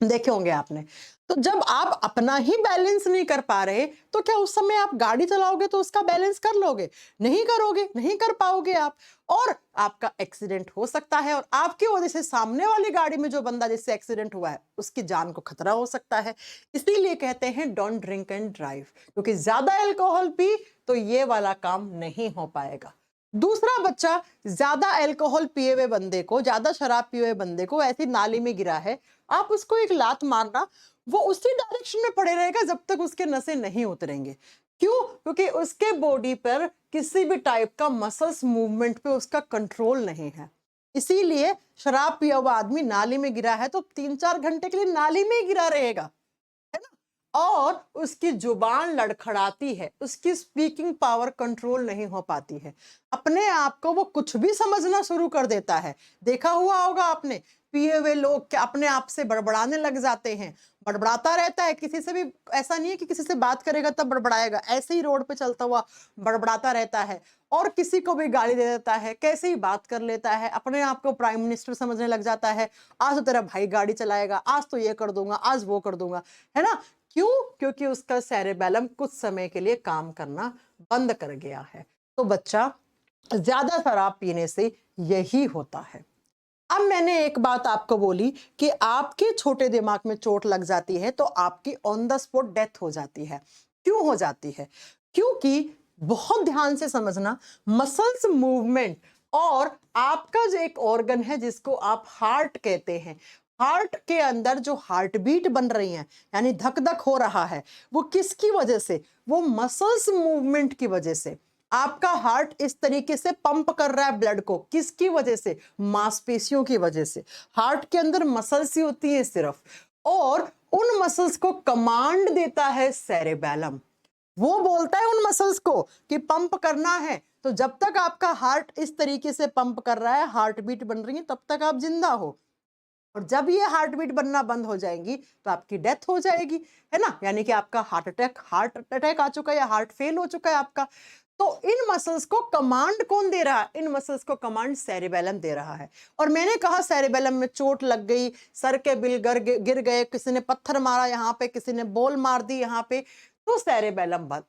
देखे होंगे आपने। तो जब आप अपना ही बैलेंस नहीं कर पा रहे तो क्या उस समय आप गाड़ी चलाओगे तो उसका बैलेंस कर लोगे? नहीं करोगे, नहीं कर पाओगे आप, और आपका एक्सीडेंट हो सकता है। और आपकी वजह से सामने वाली गाड़ी में जो बंदा जिससे एक्सीडेंट हुआ है उसकी जान को खतरा हो सकता है। इसीलिए कहते हैं डोंट ड्रिंक एंड ड्राइव, क्योंकि ज्यादा अल्कोहल पी तो ये वाला काम नहीं हो पाएगा। दूसरा बच्चा, ज्यादा अल्कोहल पिए हुए बंदे को, ज्यादा शराब पिए हुए बंदे को ऐसी नाली में गिरा है, आप उसको एक लात मारना, वो उसी डायरेक्शन में पड़े रहेगा जब तक उसके नसें नहीं उतरेंगे। क्यों? क्योंकि उसके बॉडी पर किसी भी टाइप का मसल्स मूवमेंट पे उसका कंट्रोल नहीं है। इसीलिए शराब पिया हुआ आदमी नाली में गिरा है तो 3-4 घंटे के लिए नाली में ही गिरा रहेगा, है ना। और उसकी जुबान लड़खड़ाती है, उसकी स्पीकिंग पावर कंट्रोल नहीं हो पाती है, अपने आप को वो कुछ भी समझना शुरू कर देता है। देखा हुआ होगा आपने, पिए हुए लोग क्या अपने आप से बड़बड़ाने लग जाते हैं, बड़बड़ाता रहता है, किसी से भी, ऐसा नहीं है कि किसी से बात करेगा तब बड़बड़ाएगा, ऐसे ही रोड पे चलता हुआ बड़बड़ाता रहता है, और किसी को भी गाली दे देता है, कैसे ही बात कर लेता है, अपने आप को प्राइम मिनिस्टर समझने लग जाता है। आज तो तेरा भाई गाड़ी चलाएगा, आज तो ये कर दूंगा, आज वो कर दूंगा, है ना। क्यों? क्योंकि उसका सेरेबेलम कुछ समय के लिए काम करना बंद कर गया है। तो बच्चा, ज्यादा शराब पीने से यही होता है। अब मैंने एक बात आपको बोली कि आपके छोटे दिमाग में चोट लग जाती है तो आपकी ऑन द स्पॉट डेथ हो जाती है। क्यों हो जाती है? क्योंकि, बहुत ध्यान से समझना, मसल्स मूवमेंट और आपका जो एक ऑर्गन है जिसको आप हार्ट कहते हैं, हार्ट के अंदर जो हार्ट बीट बन रही है, यानी धक धक हो रहा है, वो किसकी वजह से? वो मसल्स मूवमेंट की वजह से। आपका हार्ट इस तरीके से पंप कर रहा है ब्लड को, किसकी वजह से? मांसपेशियों की वजह से। हार्ट के अंदर मसल्स ही होती है सिर्फ, और उन मसल्स को कमांड देता है सेरेबेलम। वो बोलता है उन मसल्स को कि पंप करना है। तो जब तक आपका हार्ट इस तरीके से पंप कर रहा है, हार्ट बीट बन रही है, तब तक आप जिंदा हो। और जब ये हार्ट बीट बनना बंद हो जाएंगी तो आपकी डेथ हो जाएगी, है ना। यानी कि आपका हार्ट अटैक आ चुका है या हार्ट फेल हो चुका है आपका। तो इन मसल्स को कमांड कौन दे रहा है? इन मसल्स को कमांड सेरेबेलम दे रहा है। और मैंने कहा सेरेबेलम में चोट लग गई, सर के बिल गिर गए, किसी ने पत्थर मारा यहाँ पे, किसी ने बॉल मार दी यहाँ पे, तो सेरेबेलम बंद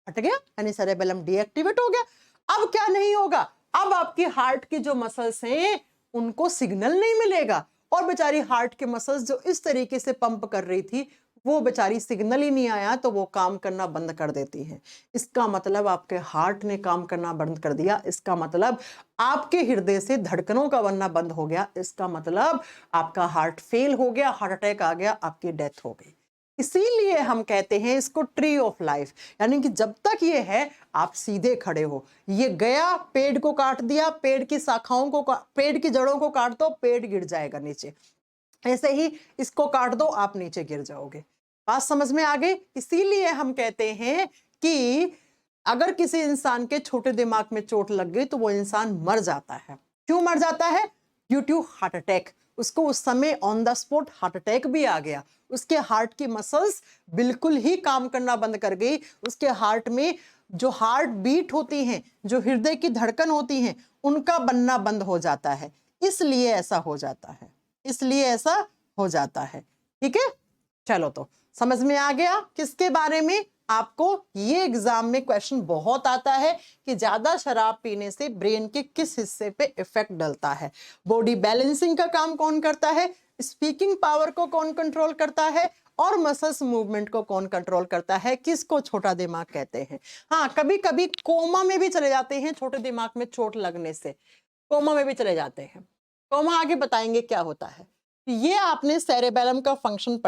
हट गया, यानी सेरेबेलम डीएक्टिवेट हो गया। अब क्या नहीं होगा? अब आपकी हार्ट की जो मसल्स हैं उनको सिग्नल नहीं मिलेगा, और बेचारी हार्ट के मसल्स जो इस तरीके से पंप कर रही थी वो बेचारी सिग्नल ही नहीं आया तो वो काम करना बंद कर देती है। इसका मतलब आपके हार्ट ने काम करना बंद कर दिया, इसका मतलब आपके हृदय से धड़कनों का बनना बंद हो गया, इसका मतलब आपका हार्ट फेल हो गया, हार्ट अटैक आ गया, आपकी डेथ हो गई। इसीलिए हम कहते हैं इसको ट्री ऑफ लाइफ, यानी कि जब तक ये है आप सीधे खड़े हो। ये गया, पेड़ को काट दिया, पेड़ की शाखाओं को, पेड़ की जड़ों को काट दो, पेड़ गिर जाएगा नीचे। ऐसे ही इसको काट दो, आप नीचे गिर जाओगे। बात समझ में आ गई? इसीलिए हम कहते हैं कि अगर किसी इंसान के छोटे दिमाग में चोट लग गई तो वो इंसान मर जाता है। क्यों मर जाता है? Due to heart attack. उसको उस समय on the spot heart attack भी आ गया, उसके हार्ट की मसल्स बिल्कुल ही काम करना बंद कर गई, उसके हार्ट में जो हार्ट बीट होती हैं, जो हृदय की धड़कन होती हैं, उनका बनना बंद हो जाता है। इसलिए ऐसा हो जाता है, इसलिए ऐसा हो जाता है। ठीक है, चलो तो समझ में आ गया किसके बारे में। आपको ये एग्जाम में क्वेश्चन बहुत आता है कि ज्यादा शराब पीने से ब्रेन के किस हिस्से पे इफेक्ट डलता है, बॉडी बैलेंसिंग का काम कौन करता है, स्पीकिंग पावर को कौन कंट्रोल करता है, और मसल्स मूवमेंट को कौन कंट्रोल करता है, किसको छोटा दिमाग कहते हैं। हाँ, कभी कभी कोमा में भी चले जाते हैं, छोटे दिमाग में चोट लगने से कोमा में भी चले जाते हैं। कोमा आगे बताएंगे क्या होता है। ये आपने सेरेबेलम का फंक्शन पढ़